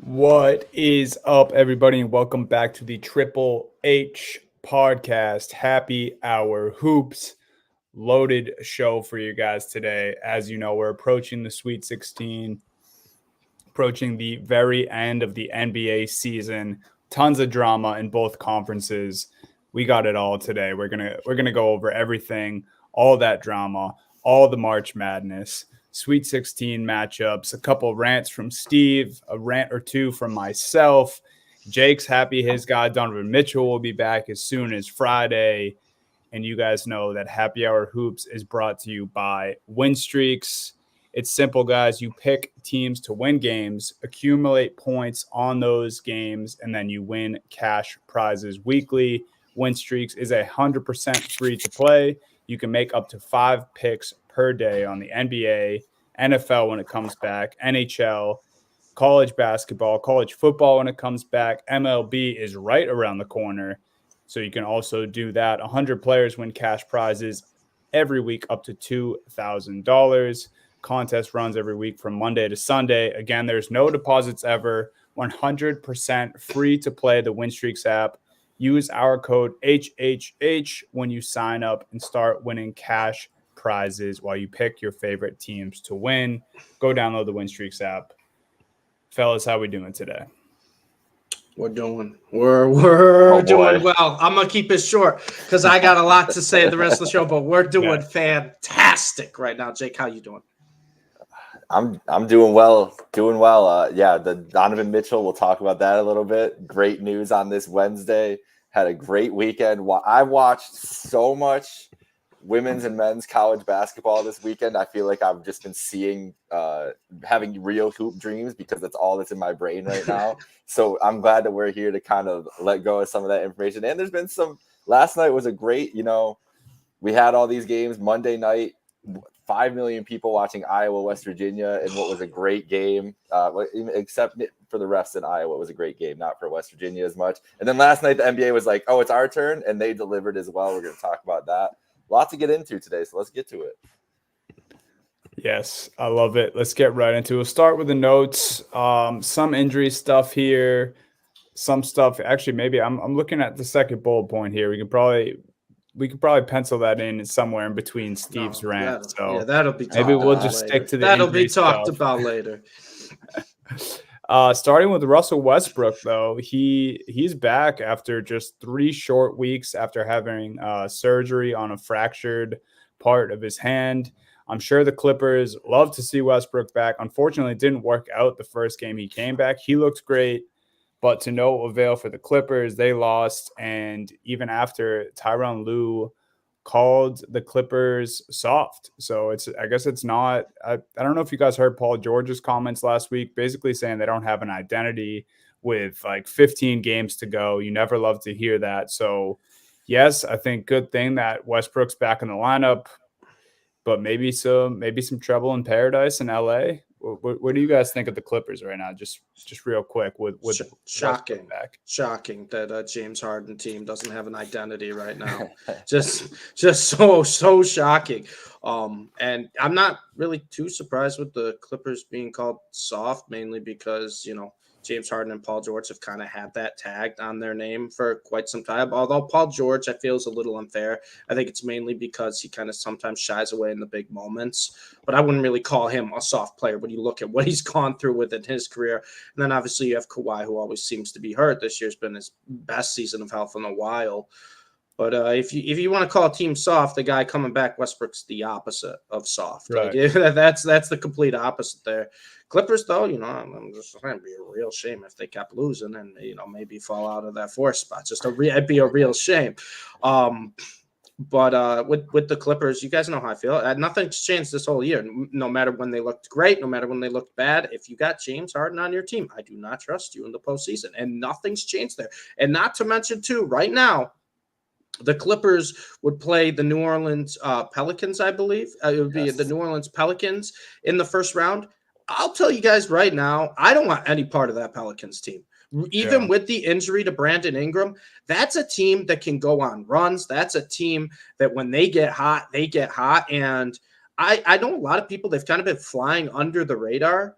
What is up, everybody, and welcome back to the Triple H podcast. Happy Hour Hoops. Loaded show for you guys today. As you know, we're approaching the Sweet 16, approaching the very end of the NBA season. Tons of drama in both conferences. We got it all today. We're gonna go over everything, all that drama, all the March Madness. Sweet 16 matchups, a couple rants from Steve, a rant or two from myself. Jake's happy his guy Donovan Mitchell will be back as soon as Friday. And you guys know that Happy Hour Hoops is brought to you by Win Streaks. It's simple, guys. You pick teams to win games, accumulate points on those games, and then you win cash prizes weekly. Win Streaks is 100% free to play. You can make up to 5 picks per day on the NBA, NFL when it comes back, NHL, college basketball, college football when it comes back. MLB is right around the corner, so you can also do that. 100 players win cash prizes every week up to $2,000. Contest runs every week from Monday to Sunday. Again, there's no deposits ever. 100% free to play the WinStreaks app. Use our code HHH when you sign up and start winning cash prizes while you pick your favorite teams to win. Go download the WinStreaks app. Fellas, how we doing today? We're doing doing well. I'm gonna keep it short because I got a lot to say the rest of the show, but we're doing fantastic right now. Jake, how you doing? I'm doing well. The Donovan Mitchell, we'll talk about that a little bit. Great news on this Wednesday. Had a great weekend. I watched so much women's and men's college basketball this weekend. I feel like I've just been seeing, having real hoop dreams because that's all that's in my brain right now. So I'm glad that we're here to kind of let go of some of that information. And there's been last night was a great, we had all these games Monday night, 5 million people watching Iowa, West Virginia, and what was a great game, except for the refs in Iowa. It was a great game, not for West Virginia as much. And then last night, the NBA was like, oh, it's our turn, and they delivered as well. We're going to talk about that. Lots to get into today, so let's get to it. Yes, I love it. Let's get right into it. We'll start with the notes. Some injury stuff here. Some stuff. Actually, maybe I'm looking at the second bullet point here. We could probably pencil that in somewhere in between Steve's rant. So that'll be maybe we'll just stick to the that'll be talked stuff about later. Starting with Russell Westbrook, though, he's back after just 3 short weeks after having surgery on a fractured part of his hand. I'm sure the Clippers love to see Westbrook back. Unfortunately, it didn't work out the first game he came back. He looked great, but to no avail for the Clippers. They lost, and even after Tyronn Lue called the Clippers soft. So I guess it's not, I don't know if you guys heard Paul George's comments last week, basically saying they don't have an identity with like 15 games to go. You never love to hear that. So yes, I think good thing that Westbrook's back in the lineup, but maybe some trouble in paradise in LA. What do you guys think of the Clippers right now? Just real quick with shocking that James Harden team doesn't have an identity right now. just so shocking. And I'm not really too surprised with the Clippers being called soft, mainly because James Harden and Paul George have kind of had that tagged on their name for quite some time. Although Paul George, I feel, is a little unfair. I think it's mainly because he kind of sometimes shies away in the big moments. But I wouldn't really call him a soft player when you look at what he's gone through within his career. And then obviously you have Kawhi, who always seems to be hurt. This year's been his best season of health in a while. But if you want to call a team soft, the guy coming back, Westbrook's the opposite of soft. Right. Like, that's the complete opposite there. Clippers, though, I'm just saying, it'd be a real shame if they kept losing and maybe fall out of that 4th spot. It'd be a real shame. But with the Clippers, you guys know how I feel. Nothing's changed this whole year. No matter when they looked great, no matter when they looked bad. If you got James Harden on your team, I do not trust you in the postseason, and nothing's changed there. And not to mention, too, right now, the Clippers would play the New Orleans Pelicans, I believe. It would be the New Orleans Pelicans in the first round. I'll tell you guys right now, I don't want any part of that Pelicans team. Even with the injury to Brandon Ingram, that's a team that can go on runs. That's a team that when they get hot, they get hot. And I know a lot of people, they've kind of been flying under the radar.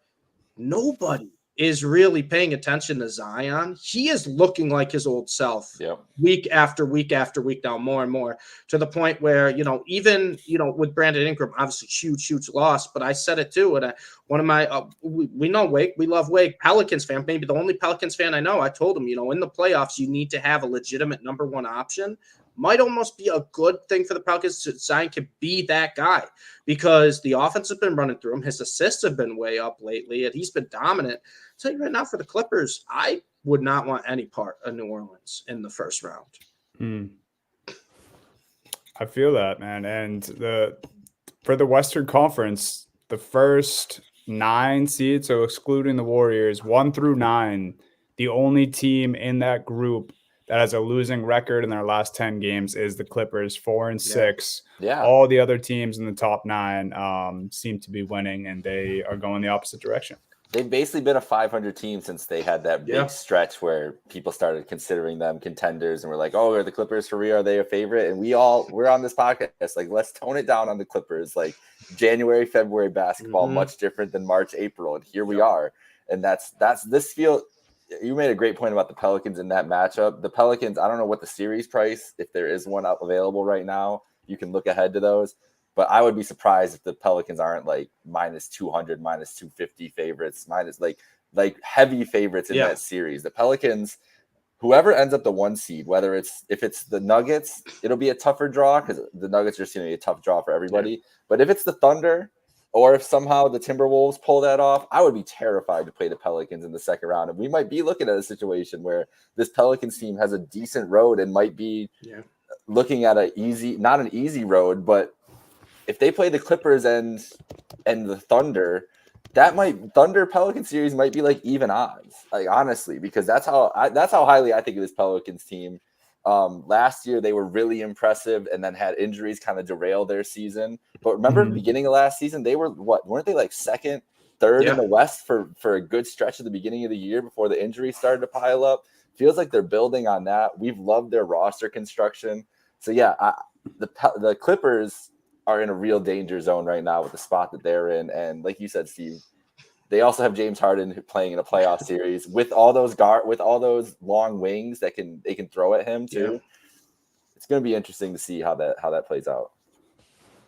Nobody is really paying attention to Zion, he is looking like his old self week after week after week now, more and more, to the point where, even, with Brandon Ingram, obviously huge loss, but I said it too. And one of my, we know Wake, we love Wake, Pelicans fan, maybe the only Pelicans fan I know, I told him, in the playoffs, you need to have a legitimate number one option. Might almost be a good thing for the Pelicans to Zion could be that guy, because the offense has been running through him. His assists have been way up lately, and he's been dominant. I'll tell you right now, for the Clippers, I would not want any part of New Orleans in the first round. I feel that, man. And for the Western Conference, the first 9 seeds, so excluding the Warriors, 1 through 9, the only team in that group that has a losing record in their last 10 games is the Clippers, 4 and 6. Yeah. All the other teams in the top 9 seem to be winning, and they are going the opposite direction. They've basically been a 500 team since they had that big stretch where people started considering them contenders, and we're like, oh, are the Clippers for real? Are they a favorite? And we're on this podcast, like, let's tone it down on the Clippers. Like, January, February basketball, much different than March, April. And here we are. And that's this feel. You made a great point about the Pelicans in that matchup. The Pelicans, I don't know what the series price, if there is one available right now, you can look ahead to those. But I would be surprised if the Pelicans aren't like -200, -250 favorites, like heavy favorites in that series. The Pelicans, whoever ends up the 1 seed, if it's the Nuggets, it'll be a tougher draw because the Nuggets are just going to be a tough draw for everybody. Yeah. But if it's the Thunder, or if somehow the Timberwolves pull that off, I would be terrified to play the Pelicans in the second round. And we might be looking at a situation where this Pelicans team has a decent road and might be looking at not an easy road, but if they play the Clippers and the Thunder, Thunder Pelican series might be like even odds, like, honestly, because that's how highly I think of this Pelicans team. Last year they were really impressive and then had injuries kind of derail their season. But remember the beginning of last season, they weren't they like second, third in the West for a good stretch at the beginning of the year before the injuries started to pile up? Feels like they're building on that. We've loved their roster construction. So yeah, the Clippers are in a real danger zone right now with the spot that they're in. And like you said, Steve, they also have James Harden playing in a playoff series with all those long wings they can throw at him too. Yeah. It's going to be interesting to see how that plays out.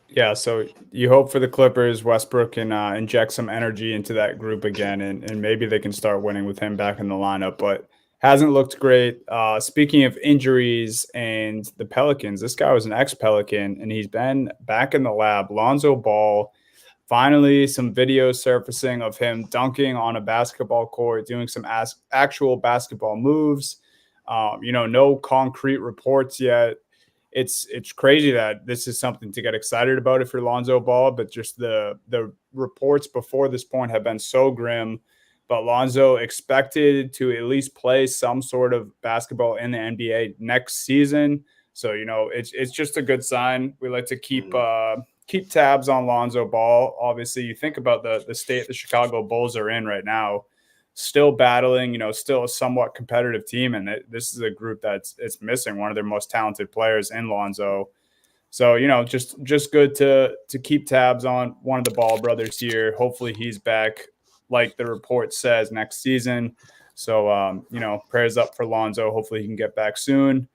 Yeah, so you hope for the Clippers, Westbrook can inject some energy into that group again, and maybe they can start winning with him back in the lineup, but hasn't looked great. Speaking of injuries and the Pelicans, this guy was an ex-Pelican, and he's been back in the lab. Lonzo Ball, finally some videos surfacing of him dunking on a basketball court, doing some actual basketball moves. No concrete reports yet. It's crazy that this is something to get excited about if you're Lonzo Ball, but just the reports before this point have been so grim. But Lonzo expected to at least play some sort of basketball in the NBA next season. So, it's just a good sign. We like to keep tabs on Lonzo Ball. Obviously, you think about the state the Chicago Bulls are in right now, still battling, still a somewhat competitive team. And this is a group it's missing one of their most talented players in Lonzo. So, just good to keep tabs on one of the Ball brothers here. Hopefully he's back, like the report says, next season. So, prayers up for Lonzo. Hopefully he can get back soon.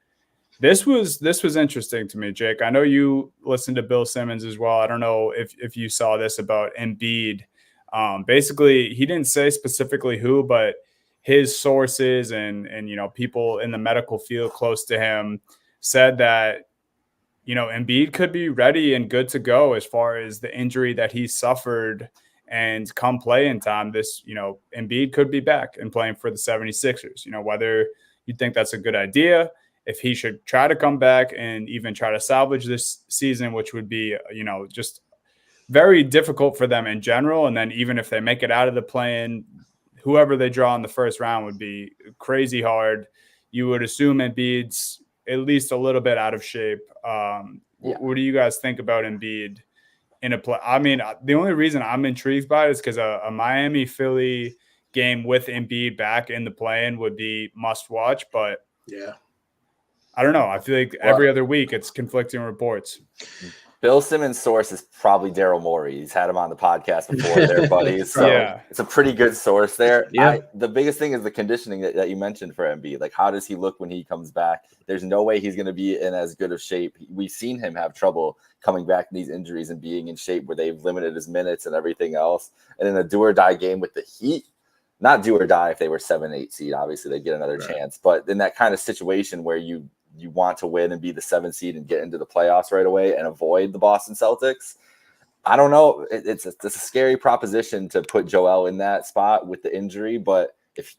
This was interesting to me, Jake. I know you listened to Bill Simmons as well. I don't know if you saw this about Embiid. Basically, he didn't say specifically who, but his sources and people in the medical field close to him said that Embiid could be ready and good to go as far as the injury that he suffered, and come play-in time, this Embiid could be back and playing for the 76ers. Whether you think that's a good idea, if he should try to come back and even try to salvage this season, which would be just very difficult for them in general. And then even if they make it out of the play-in, whoever they draw in the first round would be crazy hard. You would assume Embiid's at least a little bit out of shape. What do you guys think about Embiid in a play? I mean, the only reason I'm intrigued by it is because a Miami-Philly game with Embiid back in the play-in would be must-watch. But I don't know. I feel like every other week it's conflicting reports. Bill Simmons' source is probably Daryl Morey. He's had him on the podcast before. They're buddies. So it's a pretty good source there. Yeah. The biggest thing is the conditioning that you mentioned for Embiid. Like, how does he look when he comes back? There's no way he's going to be in as good of shape. We've seen him have trouble coming back from these injuries and being in shape where they've limited his minutes and everything else. And in a do or die game with the Heat, not do or die if they were 7-8 seed, obviously they get another chance. But in that kind of situation where you want to win and be the 7 seed and get into the playoffs right away and avoid the Boston Celtics, I don't know. It's a scary proposition to put Joel in that spot with the injury. But if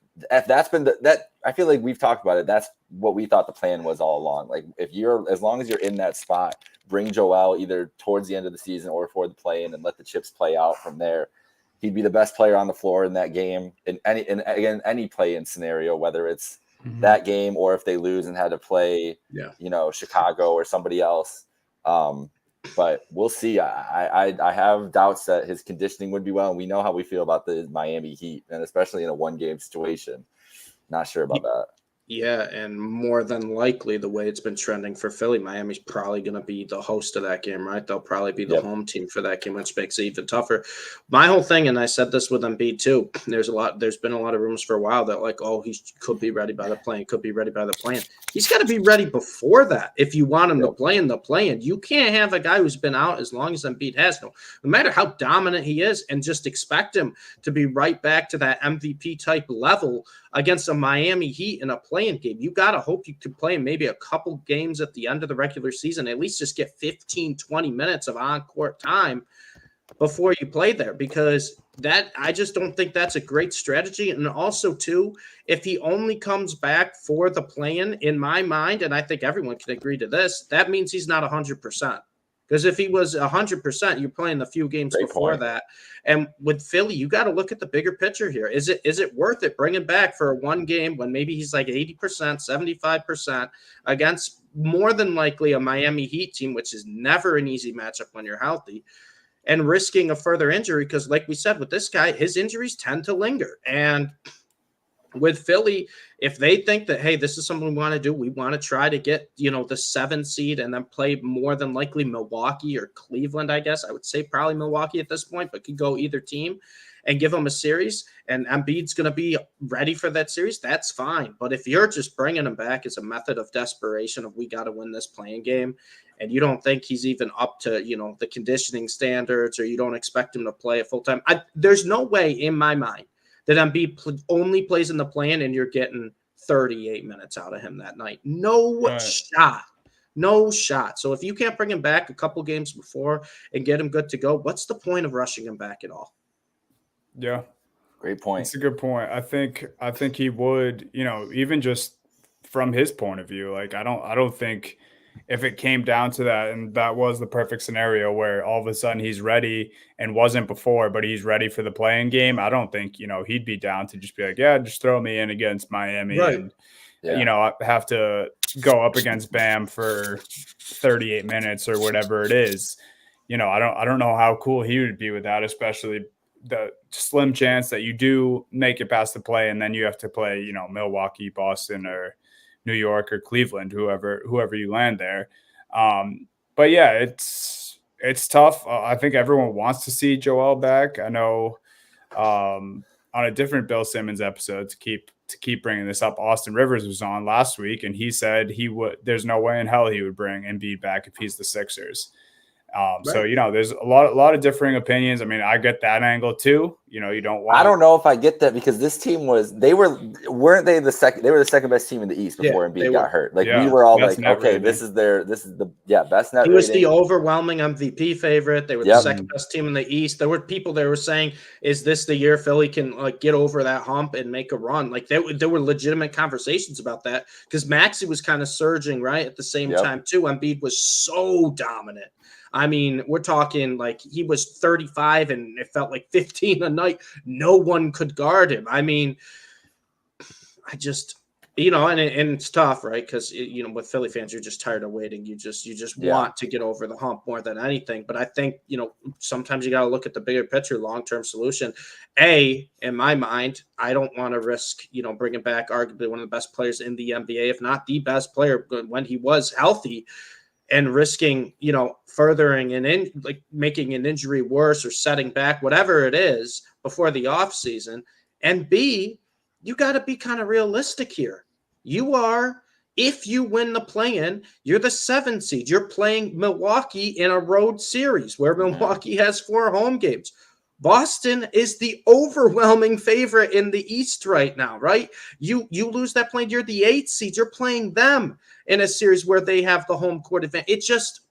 that's been that, I feel like we've talked about it. That's what we thought the plan was all along. Like, as long as you're in that spot, bring Joel either towards the end of the season or for the play-in and let the chips play out from there. He'd be the best player on the floor in that game in any play-in scenario, whether it's that game or if they lose and had to play, Chicago or somebody else. But we'll see. I have doubts that his conditioning would be well, and we know how we feel about the Miami Heat, and especially in a one-game situation. Not sure about that. Yeah, and more than likely, the way it's been trending for Philly, Miami's probably going to be the host of that game, right? They'll probably be the home team for that game, which makes it even tougher. My whole thing, and I said this with Embiid too, there's been a lot of rumors for a while that he could be ready by the play-in, could be ready by the play-in. He's got to be ready before that if you want him to play in the play-in. You can't have a guy who's been out as long as Embiid has. No matter how dominant he is, and just expect him to be right back to that MVP type level against a Miami Heat in a play-in game. You got to hope you can play him maybe a couple games at the end of the regular season, at least just get 15, 20 minutes of on-court time before you play there, because I just don't think that's a great strategy. And also, too, if he only comes back for the play-in, in my mind, and I think everyone can agree to this, that means he's not 100%. Because if he was 100%, you're playing the few games before that. And with Philly, you got to look at the bigger picture here. Is it worth it bringing back for one game when maybe he's like 80%, 75% against more than likely a Miami Heat team, which is never an easy matchup when you're healthy, and risking a further injury? Because like we said, with this guy, his injuries tend to linger. And with Philly, if they think that, hey, this is something we want to do, we want to try to get, the 7 seed and then play more than likely Milwaukee or Cleveland, I guess. I would say probably Milwaukee at this point, but could go either team and give them a series, and Embiid's going to be ready for that series, that's fine. But if you're just bringing him back as a method of desperation of we got to win this playing game, and you don't think he's even up to, the conditioning standards, or you don't expect him to play a full time, there's no way in my mind that Embiid only plays in the play-in and you're getting 38 minutes out of him that night. No shot. So if you can't bring him back a couple games before and get him good to go, what's the point of rushing him back at all? Yeah. Great point. It's a good point. I think he would, even just from his point of view, like I don't think if it came down to that, and that was the perfect scenario where all of a sudden he's ready and wasn't before, but he's ready for the playing game, I don't think, he'd be down to just be like, yeah, just throw me in against Miami. Right. And, I have to go up against Bam for 38 minutes or whatever it is. I don't know how cool he would be with that, especially the slim chance that you do make it past the play and then you have to play, Milwaukee, Boston, or New York or Cleveland, whoever you land there. But yeah, it's tough. I think everyone wants to see Joel back. I know on a different Bill Simmons episode, to keep bringing this up, Austin Rivers was on last week, and he said there's no way in hell he would bring Embiid back if he's the Sixers. Right. So, there's a lot of differing opinions. I mean, I get that angle too. You don't want. I don't know if I get that, because this team weren't they the second? They were the second best team in the East before Embiid got hurt. Like we were all like, okay, rating. This is the best net. He was the overwhelming MVP favorite. They were the second best team in the East. There were people that were saying, "Is this the year Philly can get over that hump and make a run?" Like there were legitimate conversations about that, because Maxey was kind of surging right at the same time too. Embiid was so dominant. I mean, we're talking like he was 35 and it felt like 15 a night. No one could guard him. I mean, I just, and it's tough, right? Because, with Philly fans, you're just tired of waiting. You just want to get over the hump more than anything. But I think, sometimes you got to look at the bigger picture, long-term solution. In my mind, I don't want to risk, bringing back arguably one of the best players in the NBA, if not the best player when he was healthy, and risking, furthering like making an injury worse or setting back, whatever it is, before the offseason. And B, you got to be kind of realistic here. If you win the play-in, you're the 7th seed. You're playing Milwaukee in a road series where Milwaukee has 4 home games. Boston is the overwhelming favorite in the East right now, right? You lose that play, you're the 8th seed. You're playing them in a series where they have the home court advantage. It just,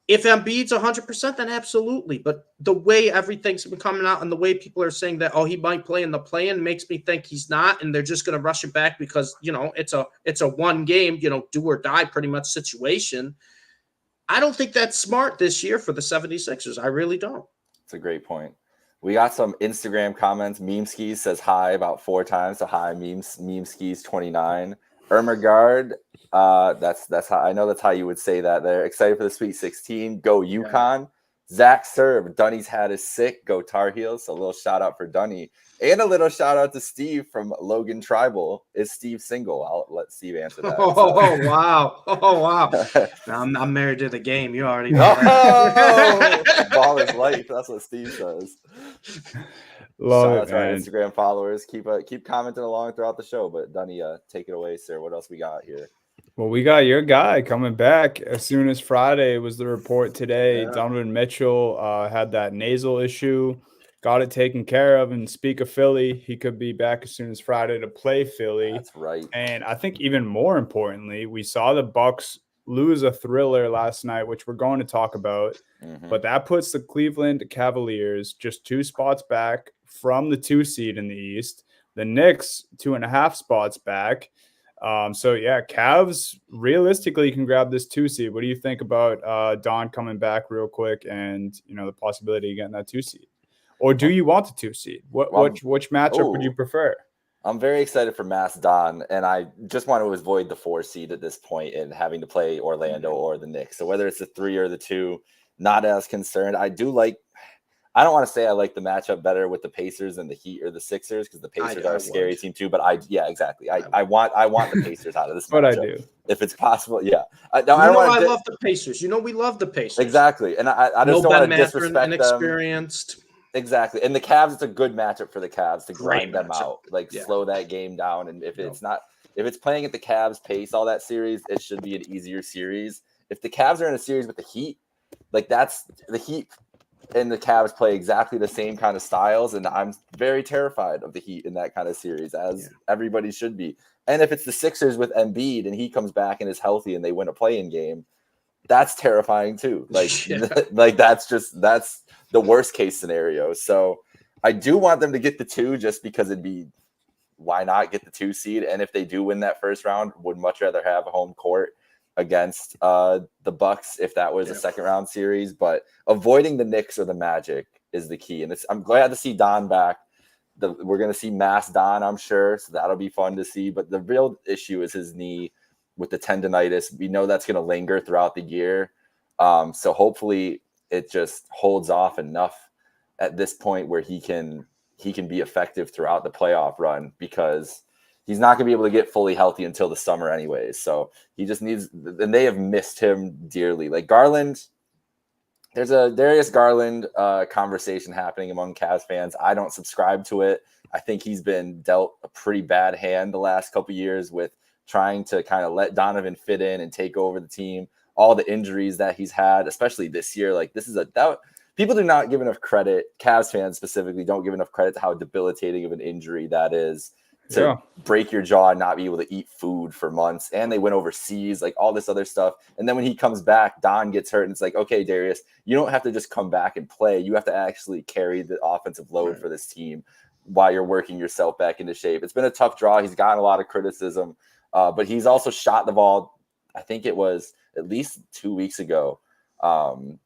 if Embiid's 100%, then absolutely. But the way everything's been coming out and the way people are saying that, he might play in the play-in makes me think he's not, and they're just going to rush it back because, it's a one game, do or die pretty much situation. I don't think that's smart this year for the 76ers. I really don't. It's a great point. We got some Instagram comments. Meme Skis says hi about 4 times. So hi, Meme Skis 29. Ermagard, that's how I know that's how you would say that. They're excited for the Sweet 16. Go UConn. Yeah. Zach Serb, Dunny's hat is sick. Go Tar Heels. So a little shout out for Dunny. And a little shout out to Steve from Logan Tribal. Is Steve single? I'll let Steve answer that. Wow. I'm married to the game. You already know that. Ball is life. That's what Steve says. Shout out to our Instagram followers. Keep commenting along throughout the show. But Dunny, take it away, sir. What else we got here? Well, we got your guy coming back as soon as Friday was the report today. Yeah. Donovan Mitchell had that nasal issue, got it taken care of. And speak of Philly, he could be back as soon as Friday to play Philly. That's right. And I think even more importantly, we saw the Bucks lose a thriller last night, which we're going to talk about. Mm-hmm. But that puts the Cleveland Cavaliers just 2 spots back from the 2 seed in the East. The Knicks 2.5 spots back. So yeah, Cavs realistically can grab this 2 seed. What do you think about Don coming back real quick and the possibility of getting that 2 seed? Or do you want the 2 seed? Which matchup would you prefer? I'm very excited for Mass Don, and I just want to avoid the 4 seed at this point and having to play Orlando or the Knicks. So whether it's the 3 or the 2, not as concerned. I don't want to say I like the matchup better with the Pacers and the Heat or the Sixers because the Pacers are a scary team too. But exactly. I want the Pacers out of this matchup. But I do. If it's possible, yeah. I love the Pacers. We love the Pacers. Exactly. And I just don't want to disrespect them. Inexperienced. Exactly. And the Cavs, it's a good matchup for the Cavs to grind them out. Slow that game down. And if it's playing at the Cavs pace, all that series, it should be an easier series. If the Cavs are in a series with the Heat, that's the Heat and the Cavs play exactly the same kind of styles, and I'm very terrified of the Heat in that kind of series, as everybody should be. And if it's the Sixers with Embiid and he comes back and is healthy and they win a play-in game, that's terrifying too. That's the worst case scenario. So I do want them to get the 2 just because why not get the 2 seed? And if they do win that first round, would much rather have a home court against the Bucks if that was a second round series. But avoiding the Knicks or the Magic is the key. And I'm glad to see Don back. We're going to see Mass Don, I'm sure. So that'll be fun to see. But the real issue is his knee with the tendonitis. We know that's going to linger throughout the year. So hopefully it just holds off enough at this point where he can be effective throughout the playoff run, because he's not going to be able to get fully healthy until the summer anyways. So he just needs – and they have missed him dearly. Like Garland, there's a Darius Garland conversation happening among Cavs fans. I don't subscribe to it. I think he's been dealt a pretty bad hand the last couple of years with trying to kind of let Donovan fit in and take over the team. All the injuries that he's had, especially this year, people do not give enough credit. Cavs fans specifically don't give enough credit to how debilitating of an injury that is. To break your jaw and not be able to eat food for months. And they went overseas, all this other stuff. And then when he comes back, Don gets hurt. And it's like, okay, Darius, you don't have to just come back and play. You have to actually carry the offensive load for this team while you're working yourself back into shape. It's been a tough draw. He's gotten a lot of criticism, but he's also shot the ball. I think it was at least 2 weeks ago,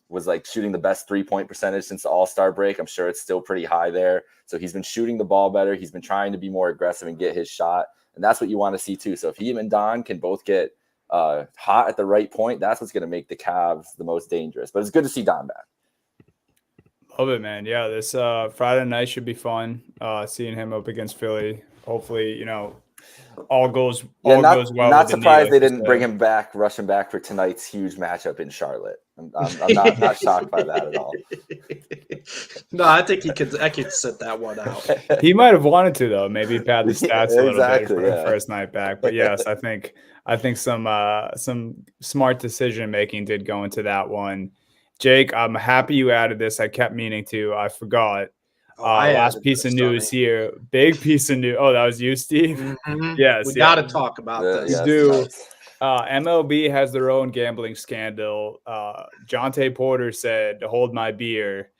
was shooting the best 3-point percentage since the All-Star break. I'm sure it's still pretty high there. So he's been shooting the ball better. He's been trying to be more aggressive and get his shot. And that's what you want to see too. So if he and Don can both get hot at the right point, that's what's going to make the Cavs the most dangerous. But it's good to see Don back. Love it, man. Yeah, this Friday night should be fun, seeing him up against Philly. Hopefully, all goes Yeah, goes well. Not with the knee, surprised like they you didn't bring said. rush him back for tonight's huge matchup in Charlotte. I'm not shocked by that at all. No, I think I could sit that one out. He might have wanted to though. Maybe pad the stats a little bit for yeah. first night back. But yes, I think some smart decision making did go into that one. Jake, I'm happy you added this. I kept meaning to. I forgot. Last piece of news here. Big piece of news. Oh, that was you, Steve? Mm-hmm. Yes. We got to talk about this. Yes, we do. MLB has their own gambling scandal. Jonte Porter said to hold my beer,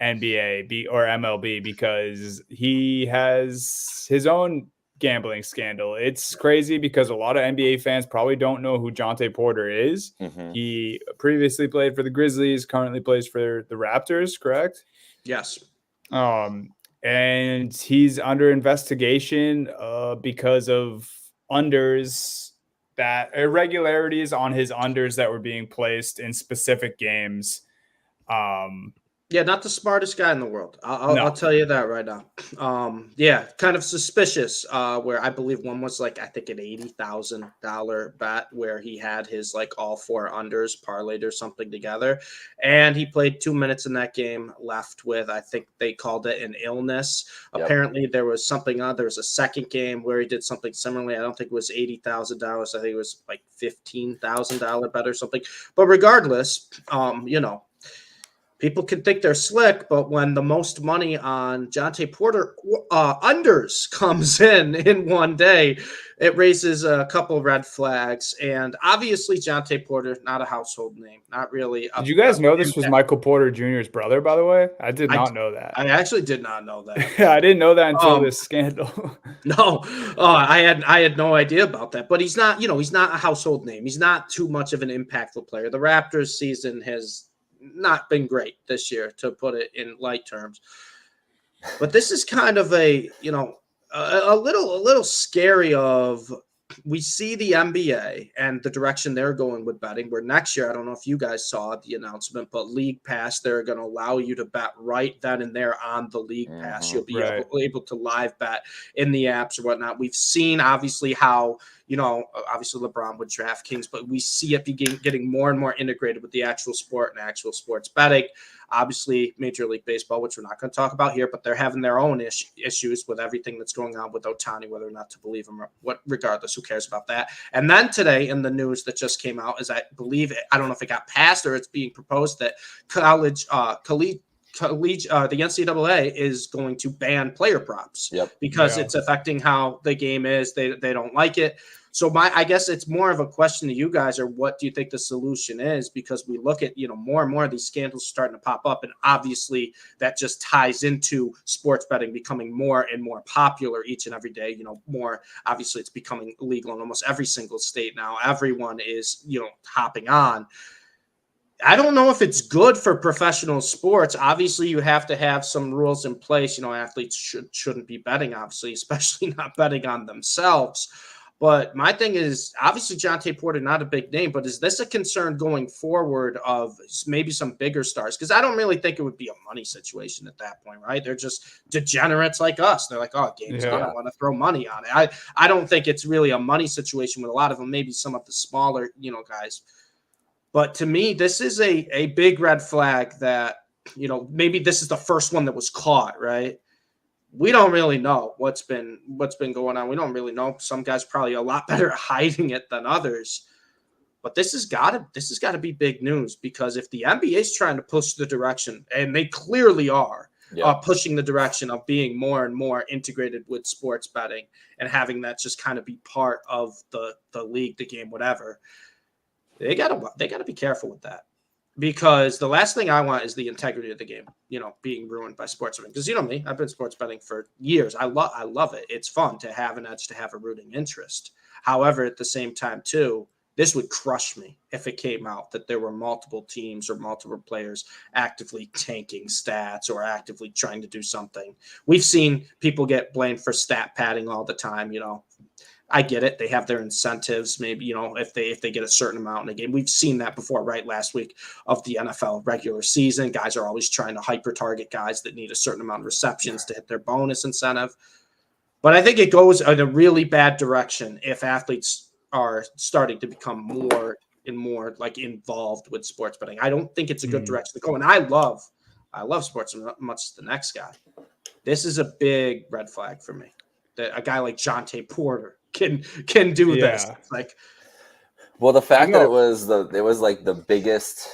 NBA or MLB, because he has his own gambling scandal. It's crazy because a lot of NBA fans probably don't know who Jonte Porter is. Mm-hmm. He previously played for the Grizzlies, currently plays for the Raptors, correct? Yes. And he's under investigation because of unders, that irregularities on his unders that were being placed in specific games. Yeah, not the smartest guy in the world. No. I'll tell you that right now. Yeah, kind of suspicious. Where I believe one was like, I think an $80,000 bet where he had his like all four unders parlayed or something together, and he played 2 minutes in that game, left with, I think they called it an illness. Yep. Apparently there was something there was a second game where he did something similarly. I don't think it was $80,000. I think it was like $15,000 bet or something. But regardless, people can think they're slick, but when the most money on Jonte Porter unders comes in one day, it raises a couple of red flags. And obviously, Jonte Porter, not a household name, not really. Did you guys know this was Michael Porter Jr.'s brother, by the way? I did not know that. I actually did not know that. I didn't know that until this scandal. No, I had no idea about that. But he's not, he's not a household name. He's not too much of an impactful player. The Raptors season has not been great this year, to put it in light terms. But this is kind of a little scary. We see the NBA and the direction they're going with betting, where next year, I don't know if you guys saw the announcement, but League Pass, they're going to allow you to bet right then and there on the League Pass. You'll be able to live bet in the apps or whatnot. We've seen obviously how, obviously LeBron with DraftKings, but we see it getting more and more integrated with the actual sport and actual sports betting. Obviously, Major League Baseball, which we're not going to talk about here, but they're having their own issues with everything that's going on with Ohtani, whether or not to believe him or what. Regardless, who cares about that? And then today, in the news that just came out, is I believe I don't know if it got passed or it's being proposed that the NCAA is going to ban player props because it's affecting how the game is. They don't like it. So I guess it's more of a question to you guys, or what do you think the solution is? Because we look at, more and more of these scandals starting to pop up, and obviously that just ties into sports betting becoming more and more popular each and every day. More obviously it's becoming illegal in almost every single state now. Everyone is, hopping on. I don't know if it's good for professional sports. Obviously, you have to have some rules in place. Athletes shouldn't be betting, obviously, especially not betting on themselves. But my thing is, obviously, Jonte Porter, not a big name, but is this a concern going forward of maybe some bigger stars? Because I don't really think it would be a money situation at that point, right? They're just degenerates like us. They're like, oh, game's good. I want to throw money on it. I don't think it's really a money situation with a lot of them, maybe some of the smaller, guys. But to me, this is a big red flag that, maybe this is the first one that was caught, right? We don't really know what's been going on. We don't really know. Some guys probably a lot better at hiding it than others. But this has got to be big news, because if the NBA is trying to push the direction, and they clearly are pushing the direction of being more and more integrated with sports betting and having that just kind of be part of the league, the game, whatever, they gotta be careful with that. Because the last thing I want is the integrity of the game, being ruined by sports betting. Because me, I've been sports betting for years. I love it. It's fun to have an edge, to have a rooting interest. However, at the same time, too, this would crush me if it came out that there were multiple teams or multiple players actively tanking stats or actively trying to do something. We've seen people get blamed for stat padding all the time, I get it. They have their incentives, maybe, if they get a certain amount in a game. We've seen that before, right? Last week of the NFL regular season, guys are always trying to hyper target guys that need a certain amount of receptions to hit their bonus incentive. But I think it goes in a really bad direction if athletes are starting to become more and more like involved with sports betting. I don't think it's a good direction to go. And I love sports as much as the next guy. This is a big red flag for me. That a guy like Jonte Porter can do this. It's like, well, the fact that it was like the biggest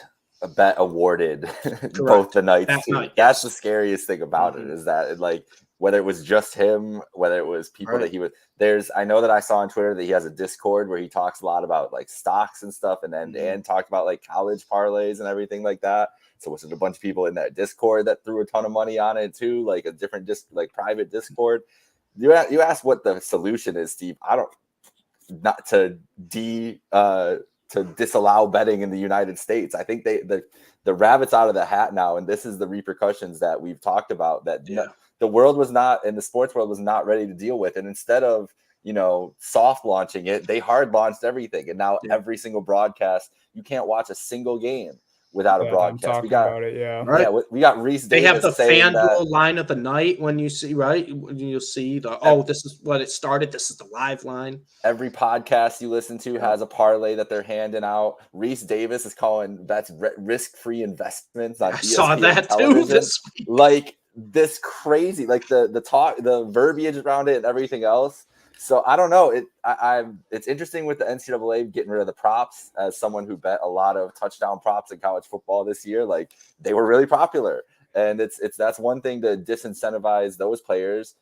bet awarded both the nights. That's the scariest thing about it, is that like whether it was just him, whether it was people that he would. I know that I saw on Twitter that he has a Discord where he talks a lot about like stocks and stuff, and talked about like college parlays and everything like that. So was it a bunch of people in that Discord that threw a ton of money on it too, like a different private Discord? You asked what the solution is, Steve. I don't not to disallow betting in the United States. I think the rabbit's out of the hat now, and this is the repercussions that we've talked about that the world was not, and the sports world was not ready to deal with. And instead of soft launching it, they hard launched everything, and now every single broadcast, you can't watch a single game without a broadcast. We got we got Reese Davis. They have the FanDuel line of the night when you see you'll see this is what it started. This is the live line. Every podcast you listen to has a parlay that they're handing out. Reese Davis is calling bets risk-free investments on ESPN saw that television. Too this week. Like this crazy, like the talk, the verbiage around it, and everything else. So I don't know. It's interesting with the NCAA getting rid of the props. As someone who bet a lot of touchdown props in college football this year, like they were really popular, and that's one thing to disincentivize those players.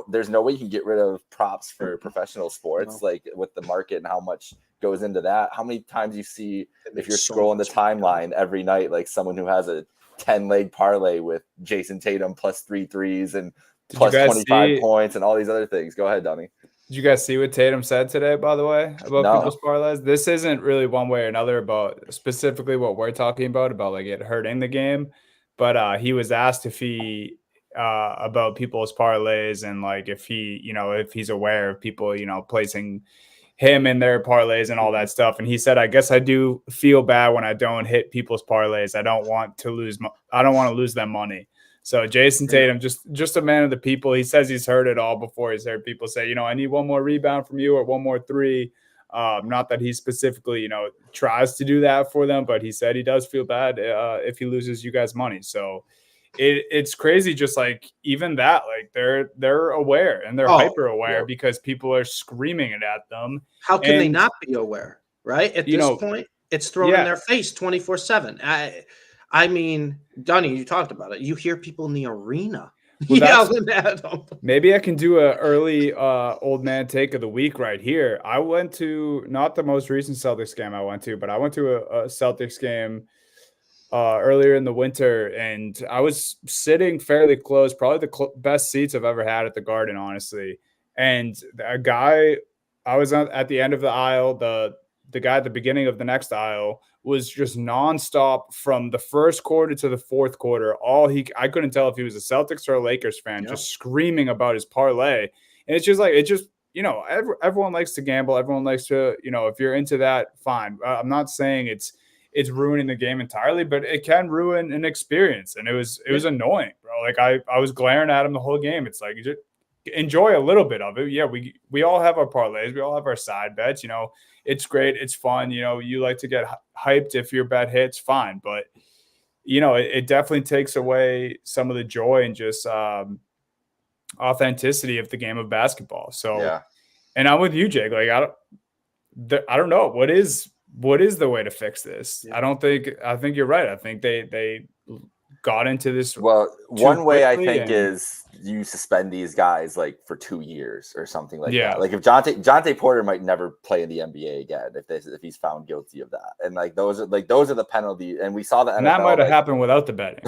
There's no way you can get rid of props for professional sports, like with the market and how much goes into that. How many times you see if you're scrolling the timeline every night, like someone who has a 10-leg parlay with Jason Tatum plus 3 threes and plus 25 points and all these other things. Go ahead, Dummy. Did you guys see what Tatum said today, by the way, about people's parlays? This isn't really one way or another about specifically what we're talking about like it hurting the game. But he was asked if he about people's parlays and like if he's aware of people, placing him in their parlays and all that stuff. And he said, I guess I do feel bad when I don't hit people's parlays. I don't want to lose them money. So Jason Tatum, just a man of the people. He says he's heard it all before. He's heard people say, I need one more rebound from you or one more three. Not that he specifically, tries to do that for them, but he said he does feel bad if he loses you guys money. So it's crazy. Just like even that, like they're aware and they're hyper aware because people are screaming it at them. How can they not be aware? Right at this point, it's thrown in their face 24/7. I mean, Donnie, you talked about it. You hear people in the arena yelling at them. Maybe I can do an early old man take of the week right here. I went to not the most recent Celtics game I went to, but I went to a Celtics game earlier in the winter, and I was sitting fairly close, probably the best seats I've ever had at the Garden, honestly. And a guy, I was at the end of the aisle, the guy at the beginning of the next aisle was just nonstop from the first quarter to the fourth quarter. I couldn't tell if he was a Celtics or a Lakers fan, just screaming about his parlay. And it's just like, everyone likes to gamble. Everyone likes to, if you're into that, fine. I'm not saying it's ruining the game entirely, but it can ruin an experience. And it was annoying, bro. Like I was glaring at him the whole game. It's like, just enjoy a little bit of it. Yeah. We all have our parlays. We all have our side bets, it's great. It's fun. You like to get hyped if your bet hits, fine. But, it definitely takes away some of the joy and just authenticity of the game of basketball. So, and I'm with you, Jake. Like, I don't know. What is the way to fix this? Yeah. I think you're right. I think they got into this. Well, one way I think is you suspend these guys like for 2 years or something like that. Like if Jonte Porter might never play in the NBA again if he's found guilty of that. And like those are the penalties. And we saw the NFL, and that might have happened without the betting.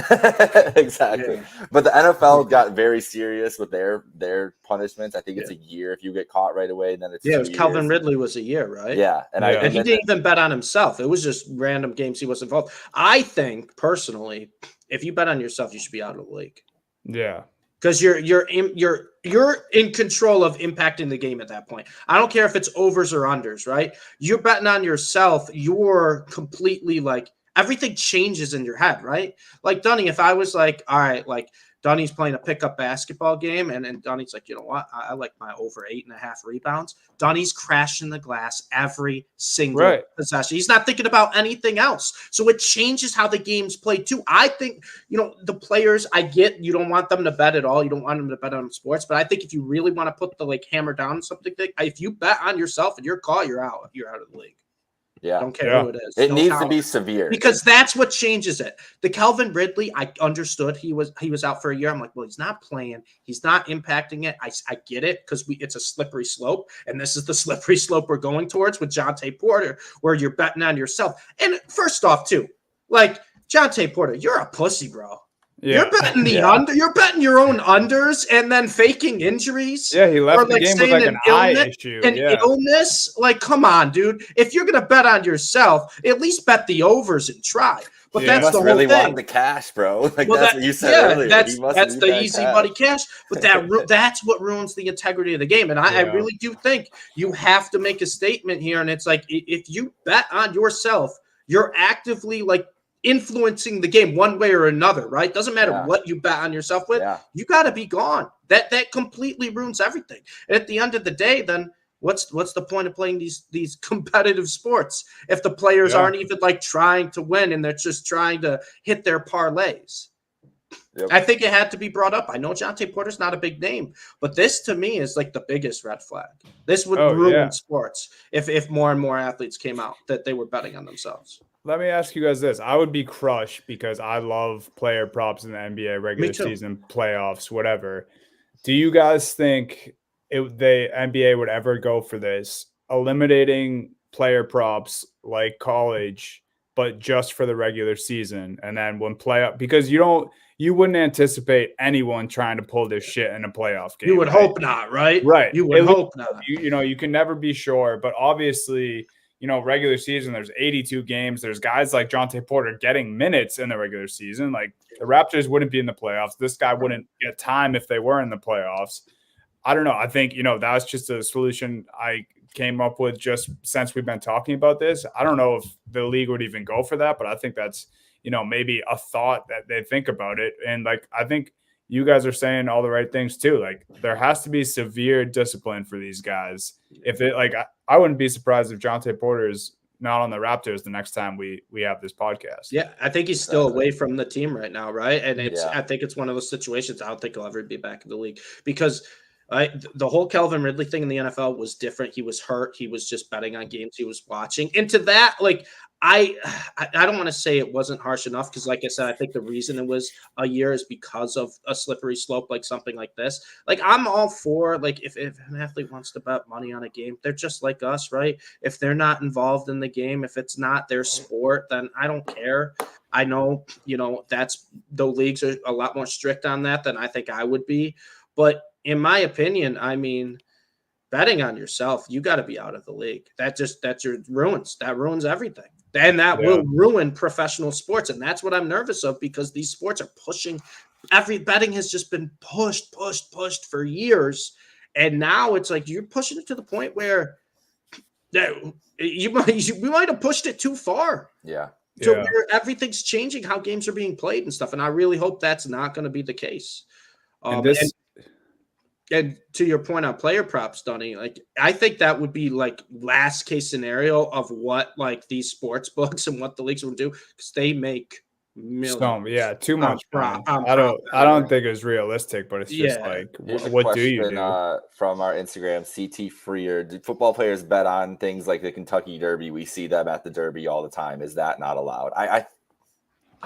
Exactly. Yeah. But the NFL got very serious with their punishments. I think it's a year if you get caught right away, and then it's 2 years. Calvin Ridley was a year, right? Yeah. And he didn't even bet on himself. It was just random games he was involved. I think personally, if you bet on yourself, you should be out of the league. Yeah. Because you're in control of impacting the game at that point. I don't care if it's overs or unders, right? You're betting on yourself. You're completely like everything changes in your head, right? Like Dunny, if I was like, all right, like Donnie's playing a pickup basketball game, and Donnie's like, you know what? I like my over 8.5 rebounds. Donnie's crashing the glass every single possession. He's not thinking about anything else. So it changes how the game's played too. I think, the players, I get you don't want them to bet at all. You don't want them to bet on sports. But I think if you really want to put the hammer down on something, if you bet on yourself and your call, you're out. You're out of the league. Yeah. Don't care who it is. It needs to be severe. Because that's what changes it. The Calvin Ridley, I understood he was out for a year. I'm like, well, he's not playing. He's not impacting it. I get it because it's a slippery slope. And this is the slippery slope we're going towards with Jonte Porter, where you're betting on yourself. And first off, too, Jonte Porter, you're a pussy, bro. Yeah. You're betting under. You're betting your own unders and then faking injuries. Yeah, he left the game with an eye issue. Illness. Come on, dude. If you're gonna bet on yourself, at least bet the overs and try. But that's the whole thing. Want the cash, bro. That's what you said earlier. That's the easy money cash. But that's what ruins the integrity of the game. And I really do think you have to make a statement here. And it's like, if you bet on yourself, you're actively influencing the game one way or another, right? Doesn't matter what you bet on yourself with. You got to be gone. That completely ruins everything. And at the end of the day, then what's the point of playing these competitive sports if the players aren't even trying to win and they're just trying to hit their parlays? Yep. I think it had to be brought up. I know Jonte Porter's not a big name, but this to me is the biggest red flag. This would ruin sports if more and more athletes came out that they were betting on themselves. Let me ask you guys this. I would be crushed because I love player props in the NBA, regular season, playoffs, whatever. Do you guys think the NBA would ever go for this, eliminating player props like college, but just for the regular season? And then when playoff, because you wouldn't anticipate anyone trying to pull this shit in a playoff game. You would hope not, right? Right. You would hope not. You can never be sure, but obviously – regular season, there's 82 games. There's guys like Jonte Porter getting minutes in the regular season. The Raptors wouldn't be in the playoffs. This guy wouldn't get time if they were in the playoffs. I don't know. I think, that's just a solution I came up with just since we've been talking about this. I don't know if the league would even go for that, but I think that's, maybe a thought that they think about it. And I think you guys are saying all the right things too. There has to be severe discipline for these guys. If it I wouldn't be surprised if Jonte Porter is not on the Raptors the next time we have this podcast. Yeah, I think he's still away from the team right now, right? And I think it's one of those situations. I don't think he'll ever be back in the league because the whole Calvin Ridley thing in the NFL was different. He was hurt. He was just betting on games he was watching. And to that, I don't want to say it wasn't harsh enough because, like I said, I think the reason it was a year is because of a slippery slope, something like this. I'm all for if an athlete wants to bet money on a game, they're just like us, right? If they're not involved in the game, if it's not their sport, then I don't care. I know, that's the leagues are a lot more strict on that than I think I would be. But in my opinion, I mean, betting on yourself, you got to be out of the league. That ruins everything. And that will ruin professional sports. And that's what I'm nervous of because these sports are pushing. Betting has just been pushed for years. And now it's you're pushing it to the point where we might have pushed it too far. Yeah. To where everything's changing how games are being played and stuff. And I really hope that's not going to be the case. And to your point on player props, Donnie, I think that would be last case scenario of what these sports books and what the leagues would do because they make millions. Too much. I don't think it's realistic, but it's just what do you do? From our Instagram, CT Freer, do football players bet on things like the Kentucky Derby? We see them at the Derby all the time. Is that not allowed? I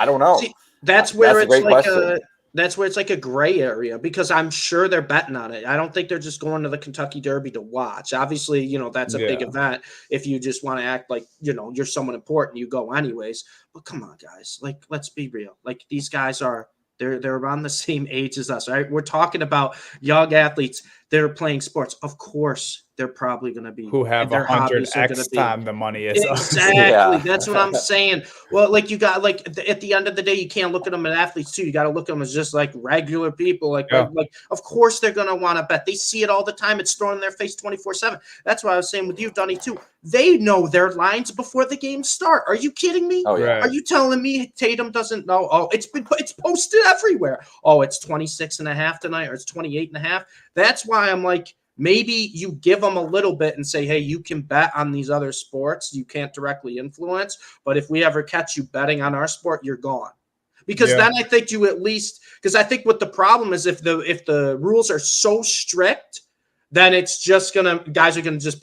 don't know. See, that's where it's that's where it's a gray area because I'm sure they're betting on it. I don't think they're just going to the Kentucky Derby to watch. Obviously, that's a big event. If you just want to act you're someone important, you go anyways. But come on, guys. Let's be real. These guys they're around the same age as us, right? We're talking about young athletes that are playing sports, of course, they're probably going to be who have their hobbies are going 100x to be time the money is exactly. Yeah. That's what I'm saying. Well, like you got at the end of the day, you can't look at them as athletes too. You got to look at them as just like regular people. Like of course they're going to want to bet. They see it all the time. It's thrown in their face 24/7. That's why I was saying with you, Dunny, too. They know their lines before the games start. Are you kidding me? Oh yeah. Right. Are you telling me Tatum doesn't know? Oh, it's posted everywhere. Oh, it's 26.5 tonight, or it's 28.5. That's why I'm like, maybe you give them a little bit and say, hey, you can bet on these other sports. You can't directly influence. But if we ever catch you betting on our sport, you're gone. Because then I think you at least – because I think what the problem is if the rules are so strict, then it's just going to – guys are going to just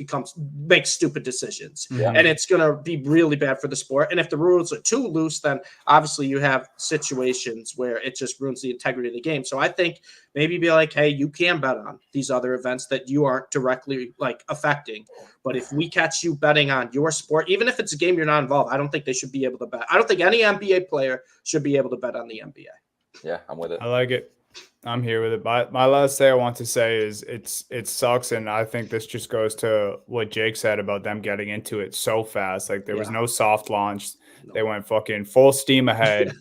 make stupid decisions. Yeah. And it's going to be really bad for the sport. And if the rules are too loose, then obviously you have situations where it just ruins the integrity of the game. So I think maybe be like, hey, you can bet on these other events that you aren't directly like affecting. But if we catch you betting on your sport, even if it's a game you're not involved, I don't think they should be able to bet. I don't think any NBA player should be able to bet on the NBA. Yeah, I'm with it. I like it. I'm here with it. My last thing I want to say is it sucks, and I think this just goes to what Jake said about them getting into it so fast. Like there was no soft launch. They went fucking full steam ahead.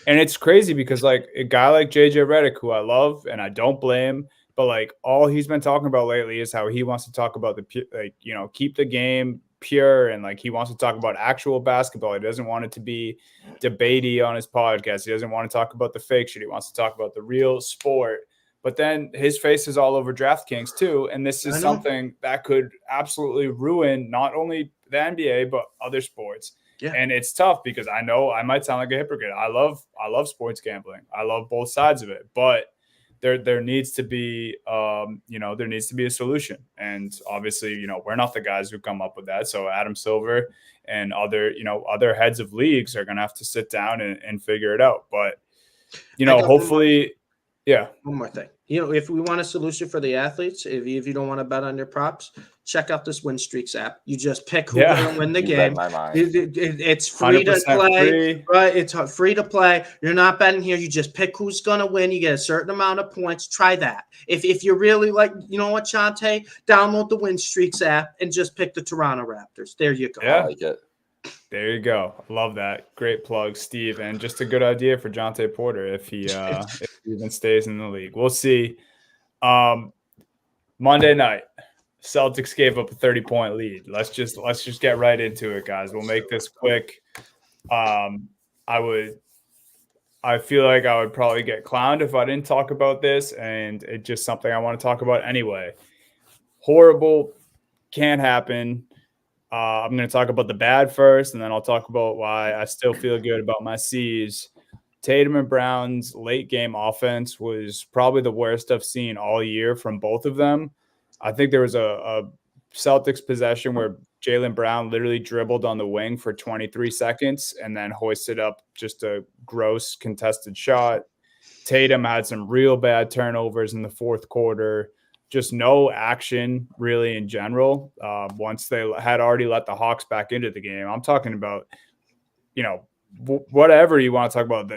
And it's crazy because like a guy like JJ Redick, who I love and I don't blame, but like all he's been talking about lately is how he wants to talk about keep the game pure, and like he wants to talk about actual basketball. He doesn't want it to be debatey on his podcast. He doesn't want to talk about the fake shit. He wants to talk about the real sport. But then his face is all over DraftKings too, and this is something that could absolutely ruin not only the NBA but other sports. Yeah. And it's tough because I know I might sound like a hypocrite. I love sports gambling. I love both sides of it, but there needs to be there needs to be a solution. And obviously, we're not the guys who come up with that. So Adam Silver and other heads of leagues are going to have to sit down and figure it out. But, hopefully, one more thing. If we want a solution for the athletes, if you don't want to bet on your props, check out this Win Streaks app. You just pick who's going to win the game. It's free to play. Right? It's free to play. You're not betting here. You just pick who's going to win. You get a certain amount of points. Try that. If you're really like, you know what, Shante, download the Win Streaks app and just pick the Toronto Raptors. There you go. Yeah. I like it. There you go. Love that. Great plug, Steve. And just a good idea for Jonte Porter if he even stays in the league. We'll see. Monday night, Celtics gave up a 30-point lead. Let's just get right into it, guys. We'll make this quick. I feel like I would probably get clowned if I didn't talk about this, and it's just something I want to talk about anyway. Horrible. Can't happen. I'm going to talk about the bad first, and then I'll talk about why I still feel good about my C's. Tatum and Brown's late game offense was probably the worst I've seen all year from both of them. I think there was a Celtics possession where Jaylen Brown literally dribbled on the wing for 23 seconds and then hoisted up just a gross contested shot. Tatum had some real bad turnovers in the fourth quarter. Just no action really in general. Once they had already let the Hawks back into the game, I'm talking about, whatever you want to talk about,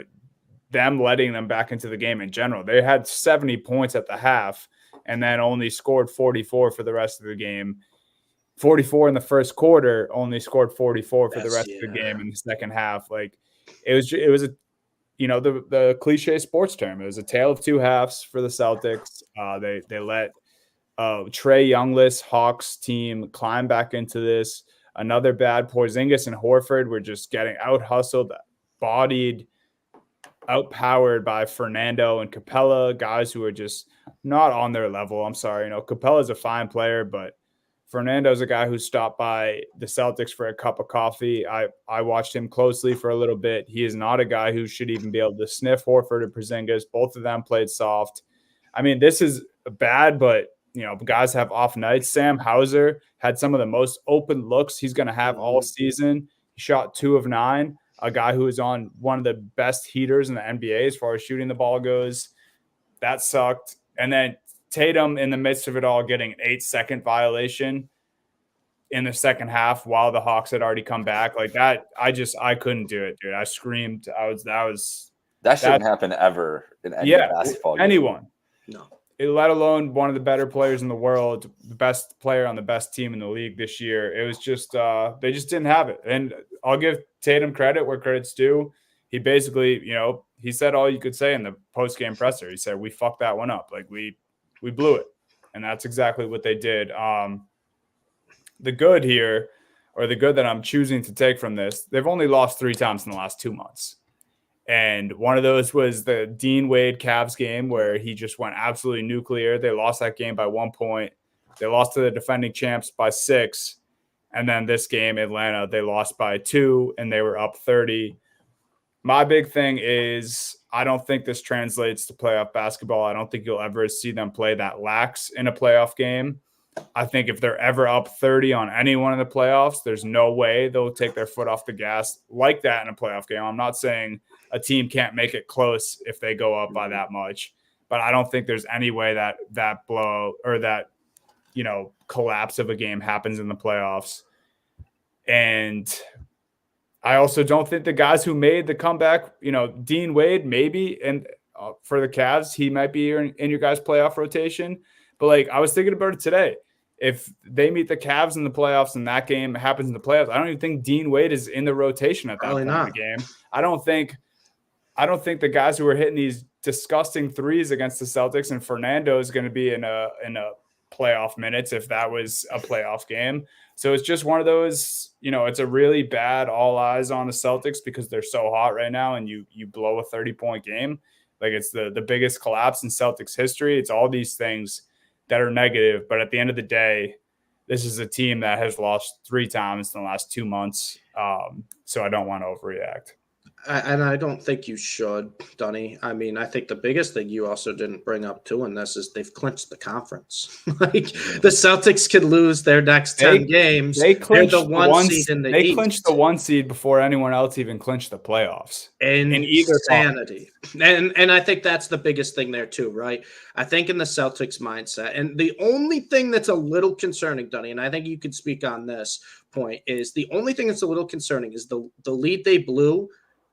them letting them back into the game in general. They had 70 points at the half and then only scored 44 for the rest of the game. 44 in the first quarter, only scored 44 for the rest of the game in the second half. Like it was a, the cliche sports term. It was a tale of two halves for the Celtics. They let Trae Youngless Hawks team climb back into this. Another bad Porzingis and Horford were just getting out hustled, bodied, outpowered by Fernando and Capella, guys who are just not on their level. I'm sorry. Capella's a fine player, but Fernando's a guy who stopped by the Celtics for a cup of coffee. I watched him closely for a little bit. He is not a guy who should even be able to sniff Horford or Porzingis. Both of them played soft. I mean, this is bad, but guys have off nights. Sam Hauser had some of the most open looks he's going to have all season. He shot 2 of 9, a guy who is on one of the best heaters in the NBA as far as shooting the ball goes. That sucked. And then Tatum, in the midst of it all, getting an 8-second violation in the second half while the Hawks had already come back. Like that, I couldn't do it, dude. I screamed. That shouldn't happen ever in any basketball game. Anyone. No. let alone one of the better players in the world, the best player on the best team in the league this year. It was just they just didn't have it. And I'll give Tatum credit where credit's due. He basically, he said all you could say in the post-game presser. He said, we fucked that one up. Like we blew it. And that's exactly what they did. The good here, or the good that I'm choosing to take from this, they've only lost 3 times in the last 2 months. And one of those was the Dean Wade Cavs game where he just went absolutely nuclear. They lost that game by 1 point. They lost to the defending champs by 6. And then this game, Atlanta, they lost by 2 and they were up 30. My big thing is I don't think this translates to playoff basketball. I don't think you'll ever see them play that lax in a playoff game. I think if they're ever up 30 on anyone in the playoffs, there's no way they'll take their foot off the gas like that in a playoff game. I'm not saying a team can't make it close if they go up by that much, but I don't think there's any way that blow or that, collapse of a game happens in the playoffs. And I also don't think the guys who made the comeback, Dean Wade, maybe, and for the Cavs, he might be in your guys' playoff rotation. But I was thinking about it today. If they meet the Cavs in the playoffs and that game happens in the playoffs, I don't even think Dean Wade is in the rotation at that point in the game. I don't think the guys who are hitting these disgusting threes against the Celtics and Fernando is going to be in a playoff minutes if that was a playoff game. So it's just one of those, it's a really bad all eyes on the Celtics because they're so hot right now, and you blow a 30-point game. It's the biggest collapse in Celtics history. It's all these things that are negative. But at the end of the day, this is a team that has lost 3 times in the last 2 months. So I don't want to overreact. And I don't think you should, Dunny. I mean, I think the biggest thing you also didn't bring up too in this is they've clinched the conference. The Celtics can lose their next 10 games. They're the one seed in the They East. clinched the 1 seed before anyone else even clinched the playoffs. Insanity. And I think that's the biggest thing there too, right? I think in the Celtics mindset, and the only thing that's a little concerning, Dunny, and I think you can speak on this point, is the only thing that's a little concerning is the lead they blew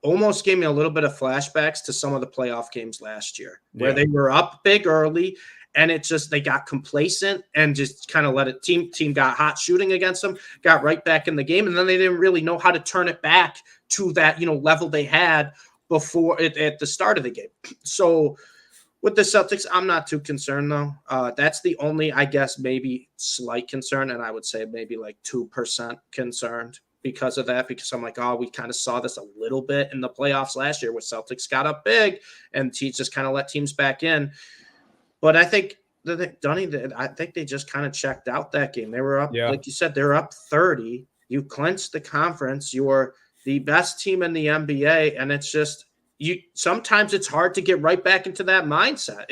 almost gave me a little bit of flashbacks to some of the playoff games last year where they were up big early and it just, they got complacent and just kind of let it, team got hot shooting against them, got right back in the game. And then they didn't really know how to turn it back to that, level they had before at the start of the game. So with the Celtics, I'm not too concerned though. That's the only, I guess, maybe slight concern. And I would say maybe 2% concerned because of that, because I'm we kind of saw this a little bit in the playoffs last year where Celtics got up big and teams just kind of let teams back in. But I think, Dunny, I think they just kind of checked out that game. They were up, like you said, they're up 30. You clinched the conference. You're the best team in the NBA. And it's just, sometimes it's hard to get right back into that mindset.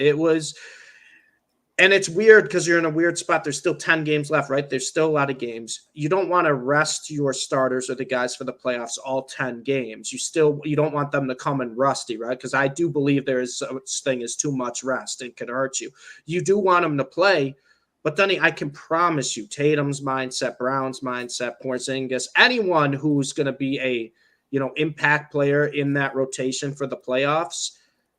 And it's weird because you're in a weird spot. There's still 10 games left, right? There's still a lot of games. You don't want to rest your starters or the guys for the playoffs all 10 games. You don't want them to come in rusty, right? Because I do believe there is such thing as too much rest. It could hurt you. You do want them to play. But, Dunny, I can promise you, Tatum's mindset, Brown's mindset, Porzingis, anyone who's going to be a, impact player in that rotation for the playoffs,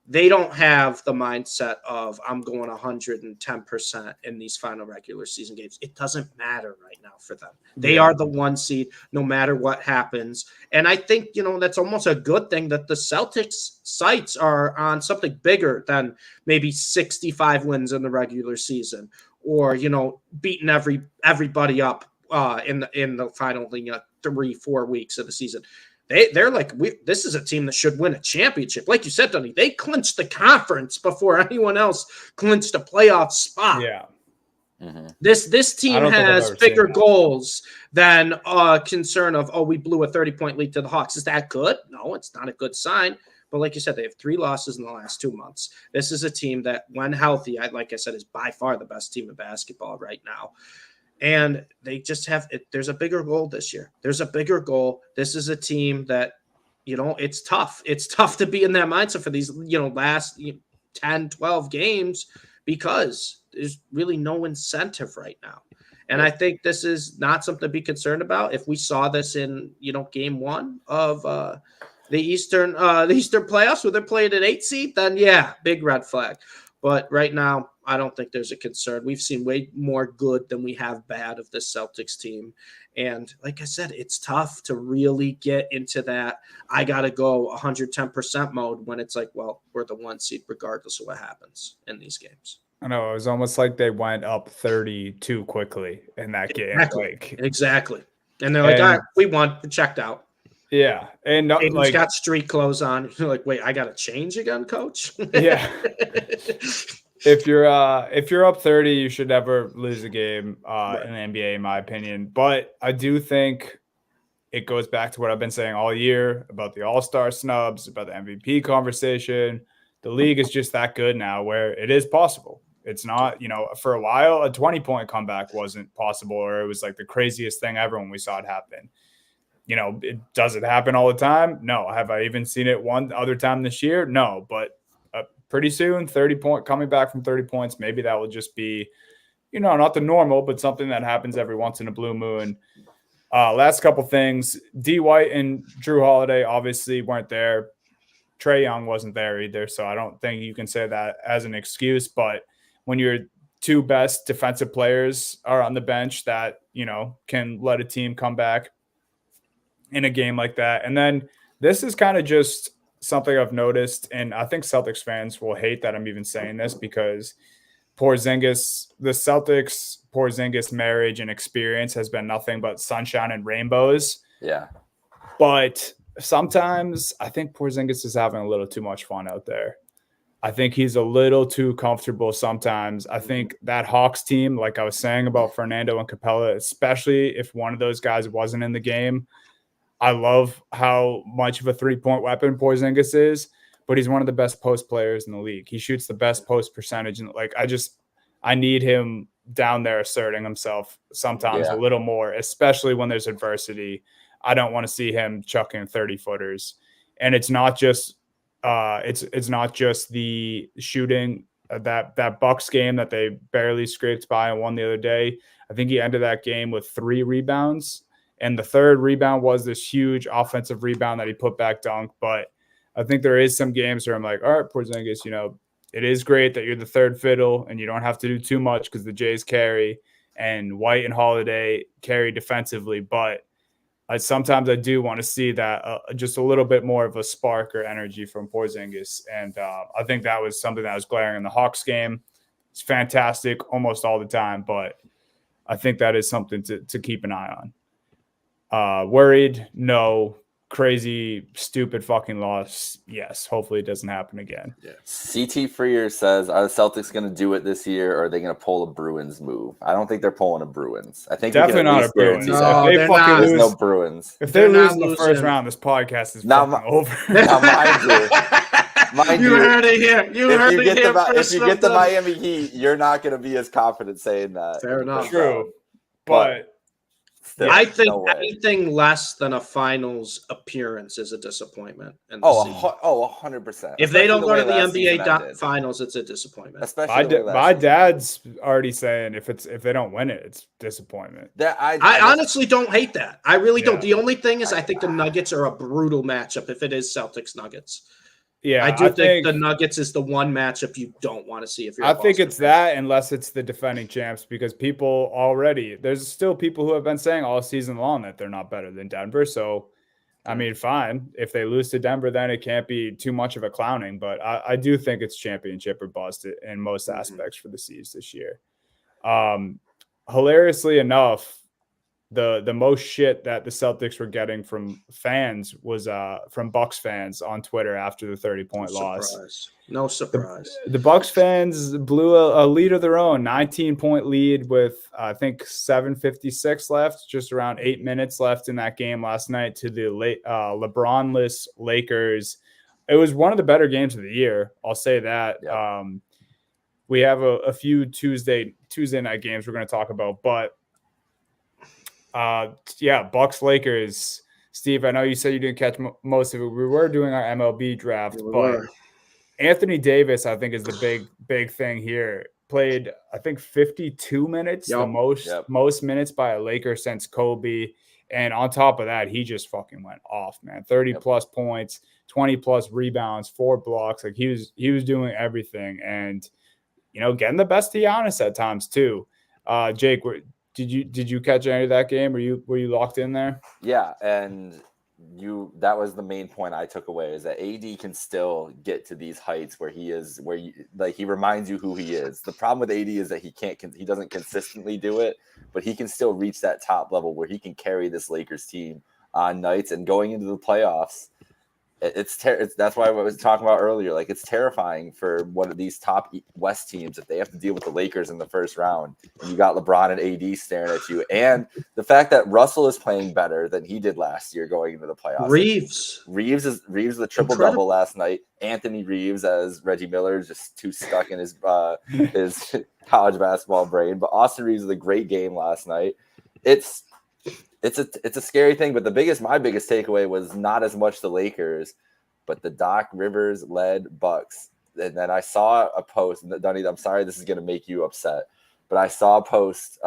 they don't have the mindset of I'm going 110% in these final regular season games. It doesn't matter right now for them. They are the 1 seed no matter what happens. And I think, that's almost a good thing that the Celtics sights are on something bigger than maybe 65 wins in the regular season or, beating everybody up in the final 3-4 weeks of the season. They're this is a team that should win a championship. Like you said, Dunny, they clinched the conference before anyone else clinched a playoff spot. Yeah. Mm-hmm. This team has bigger goals than concern of, we blew a 30-point lead to the Hawks. Is that good? No, it's not a good sign. But like you said, they have 3 losses in the last 2 months. This is a team that, when healthy, like I said, is by far the best team in basketball right now. And they just have – there's a bigger goal this year. There's a bigger goal. This is a team that, it's tough. It's tough to be in that mindset for these, last 10, 12 games because there's really no incentive right now. And I think this is not something to be concerned about. If we saw this in, game 1 of the Eastern playoffs where they're playing an 8 seed, then, big red flag. But right now, I don't think there's a concern. We've seen way more good than we have bad of this Celtics team. And like I said, it's tough to really get into that I got to go 110% mode when it's like, well, we're the 1 seed regardless of what happens in these games. I know, it was almost like they went up 30 too quickly in that game. Exactly. And they're like, all right, we won. We checked out. Yeah. And like, got street clothes on. You're like, wait, I got to change again, coach? Yeah. If you're up 30, you should never lose a game in the NBA, in my opinion. But I do think it goes back to what I've been saying all year about the All-Star snubs, about the MVP conversation. The league is just that good now where it is possible. It's not, for a while, a 20-point comeback wasn't possible, or it was like the craziest thing ever when we saw it happen. Does it happen all the time? No. Have I even seen it one other time this year? No. But pretty soon, coming back from 30 points, maybe that will just be, not the normal, but something that happens every once in a blue moon. Last couple things. D. White and Drew Holiday obviously weren't there. Trae Young wasn't there either, so I don't think you can say that as an excuse. But when your two best defensive players are on the bench that, can let a team come back in a game like that. And then this is kind of just something I've noticed, and I think Celtics fans will hate that I'm even saying this, because the Celtics Porzingis marriage and experience has been nothing but sunshine and rainbows. Yeah. But sometimes I think Porzingis is having a little too much fun out there. I think he's a little too comfortable sometimes. I think that Hawks team, like I was saying about Fernando and Capella, especially if one of those guys wasn't in the game, I love how much of a three-point weapon Porzingis is, but he's one of the best post players in the league. He shoots the best post percentage. And I need him down there asserting himself sometimes a little more, especially when there's adversity. I don't want to see him chucking 30-footers. And it's not just it's not just the shooting. That Bucks game that they barely scraped by and won the other day, I think he ended that game with 3 rebounds. And the third rebound was this huge offensive rebound that he put back dunk. But I think there is some games where I'm like, all right, Porzingis, it is great that you're the third fiddle and you don't have to do too much because the Jays carry and White and Holiday carry defensively. But sometimes I do want to see that just a little bit more of a spark or energy from Porzingis. And I think that was something that was glaring in the Hawks game. It's fantastic almost all the time, but I think that is something to keep an eye on. Worried? No. Crazy, stupid fucking loss? Yes. Hopefully it doesn't happen again. Yeah. CT Freer says, are the Celtics going to do it this year, or are they going to pull a Bruins move? I don't think they're pulling a Bruins. I think definitely not a Bruins. No, if they fucking lose, no Bruins. If they lose in the first round, this podcast is fucking over. Now, mind you, heard it here. If you get the Miami Heat, you're not going to be as confident saying that. Fair enough. True, but still, I think anything less than a finals appearance is a disappointment. 100%. If they don't go to the NBA finals, it's a disappointment. Especially my dad's already saying if they don't win it, it's disappointment. I honestly don't hate that. I really don't. The only thing is I think the Nuggets are a brutal matchup if it is Celtics Nuggets. Yeah, I think the Nuggets is the one matchup you don't want to see if you're. I think it's that, unless it's the defending champs, because there's still people who have been saying all season long that they're not better than Denver. So, I mean, fine. If they lose to Denver, then it can't be too much of a clowning. But I do think it's championship or bust in most aspects for the C's this year. Hilariously enough, the most shit that the Celtics were getting from fans was from Bucks fans on Twitter after the 30-point loss. No surprise. The Bucks fans blew a lead of their own, 19-point lead with I think 7:56 left, just around 8 minutes left in that game last night to the LeBron-less Lakers. It was one of the better games of the year. I'll say that. Yep. We have a few Tuesday night games we're going to talk about, but Bucks Lakers. Steve, I know you said you didn't catch most of it. We were doing our MLB draft, but Anthony Davis, I think, is the big thing here. Played, I think, 52 minutes, the most minutes by a Laker since Kobe. And on top of that, he just fucking went off, man. 30 plus points, 20 plus rebounds, 4 blocks. Like he was doing everything. And getting the best of Giannis at times too. Jake, did you catch any of that game? Were you locked in there? Yeah, and that was the main point I took away, is that AD can still get to these heights where he is, where he reminds you who he is. The problem with AD is that he doesn't consistently do it, but he can still reach that top level where he can carry this Lakers team on nights, and going into the playoffs. That's why I was talking about earlier. Like, it's terrifying for one of these top West teams if they have to deal with the Lakers in the first round. And you got LeBron and AD staring at you, and the fact that Russell is playing better than he did last year going into the playoffs. Reeves is the triple double last night. Anthony Reeves as Reggie Miller is just too stuck in his college basketball brain. But Austin Reeves is a great game last night. It's a scary thing, but my biggest takeaway was not as much the Lakers, but the Doc Rivers led Bucks. And then I saw a post, and Dunny, I'm sorry this is going to make you upset, but I saw a post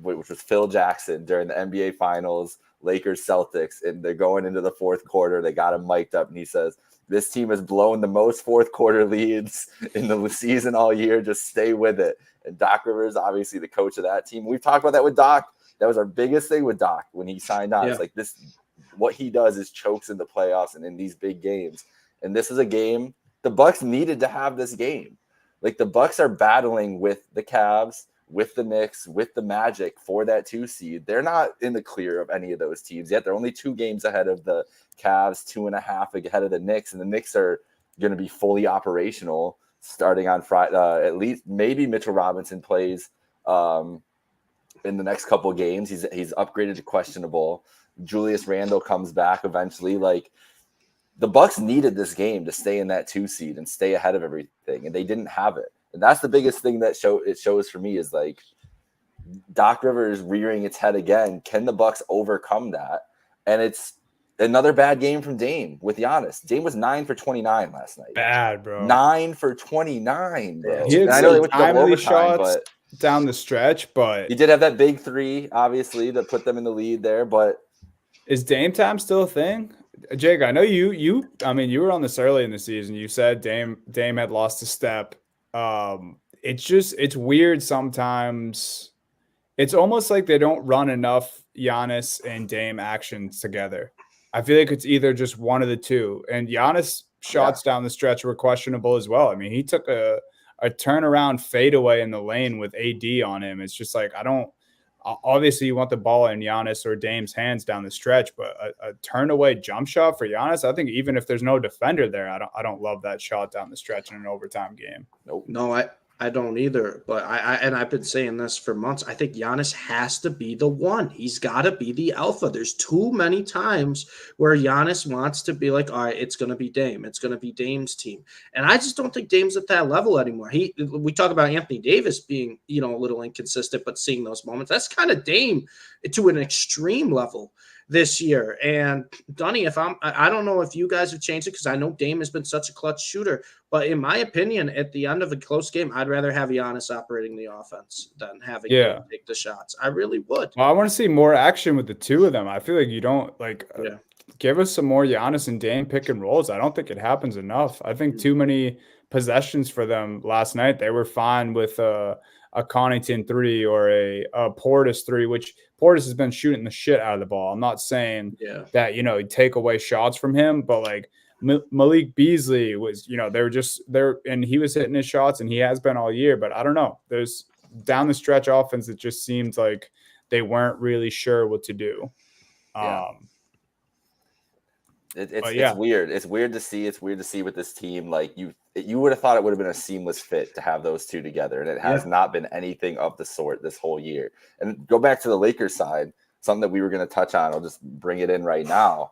which was Phil Jackson during the NBA Finals, Lakers Celtics, and they're going into the fourth quarter. They got him mic'd up, and he says, "This team has blown the most fourth quarter leads in the season all year. Just stay with it." And Doc Rivers, obviously the coach of that team. We've talked about that with Doc. That was our biggest thing with Doc when he signed on. Yeah. It's like what he does is chokes in the playoffs and in these big games. And this is a game the Bucks needed to have this game. Like, the Bucks are battling with the Cavs, with the Knicks, with the Magic for that 2 seed. They're not in the clear of any of those teams yet. They're only 2 games ahead of the Cavs, 2.5 ahead of the Knicks, and the Knicks are going to be fully operational starting on Friday. At least maybe Mitchell Robinson plays in the next couple of games. He's upgraded to questionable. Julius Randle comes back eventually. Like, the Bucks needed this game to stay in that 2 seed and stay ahead of everything, and they didn't have it. And that's the biggest thing that shows for me, is like Doc Rivers rearing its head again. Can the Bucks overcome that? And it's another bad game from Dame with Giannis. Dame was 9 for 29 last night. Bad, bro. 9 for 29, bro. He had I know they went double overtime, shots, but down the stretch, but he did have that big 3, obviously, that put them in the lead there. But is Dame time still a thing? Jake, I know you were on this early in the season. You said Dame had lost a step. It's weird sometimes. It's almost like they don't run enough Giannis and Dame actions together. I feel like it's either just one of the two. And Giannis shots down the stretch were questionable as well. I mean, he took a turnaround fadeaway in the lane with AD on him. It's just like, obviously you want the ball in Giannis or Dame's hands down the stretch, but a turn away jump shot for Giannis, I think even if there's no defender there, I don't love that shot down the stretch in an overtime game. Nope. No, I don't either. But I've been saying this for months. I think Giannis has to be the one. He's got to be the alpha. There's too many times where Giannis wants to be like, all right, it's going to be Dame. It's going to be Dame's team. And I just don't think Dame's at that level anymore. We talk about Anthony Davis being, a little inconsistent, but seeing those moments. That's kind of Dame to an extreme level this year. And Dunny, I don't know if you guys have changed it, because I know Dame has been such a clutch shooter, but in my opinion, at the end of a close game, I'd rather have Giannis operating the offense than having him take the shots. I really would. Well, I want to see more action with the two of them. I feel like you don't give us some more Giannis and Dame pick and rolls. I don't think it happens enough. I think too many possessions for them last night. They were fine with a Connaughton 3 or a Portis 3, which Portis has been shooting the shit out of the ball. I'm not saying that, he'd take away shots from him, but like Malik Beasley was, they were just there, and he was hitting his shots, and he has been all year, but I don't know. There's down the stretch offense. It just seems like they weren't really sure what to do. It's weird. It's weird to see. It's weird to see with this team. Like, you would have thought it would have been a seamless fit to have those two together, and it has not been anything of the sort this whole year. And go back to the Lakers side, something that we were going to touch on. I'll just bring it in right now.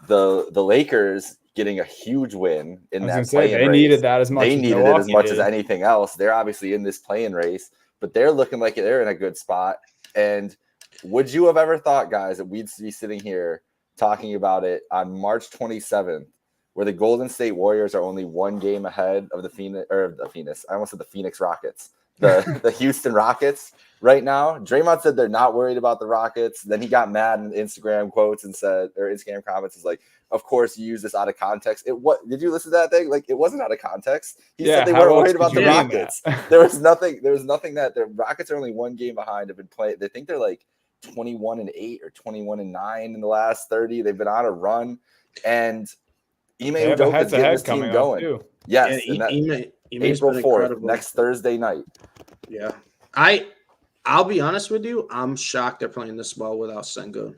The Lakers getting a huge win in that play-in race. They needed that as much. They needed it as much as anything else. They're obviously in this play-in race, but they're looking like they're in a good spot. And would you have ever thought, guys, that we'd be sitting here talking about it on March 27th, where the Golden State Warriors are only 1 game ahead of the Phoenix? I almost said the Phoenix Rockets. the Houston Rockets right now. Draymond said they're not worried about the Rockets. Then he got mad in Instagram quotes and said, or Instagram comments, is like, of course you use this out of context. Did you listen to that thing? Like, it wasn't out of context. He said they weren't worried about the Rockets. There was nothing that the Rockets are only one game behind. Have been playing. They think they're like 21-8 or 21-9 in the last 30. They've been on a run, and Ime Udoka is getting this team going. Yes, yeah, April 4th, next Thursday night. Yeah, I'll be honest with you. I'm shocked they're playing this well without Sengun.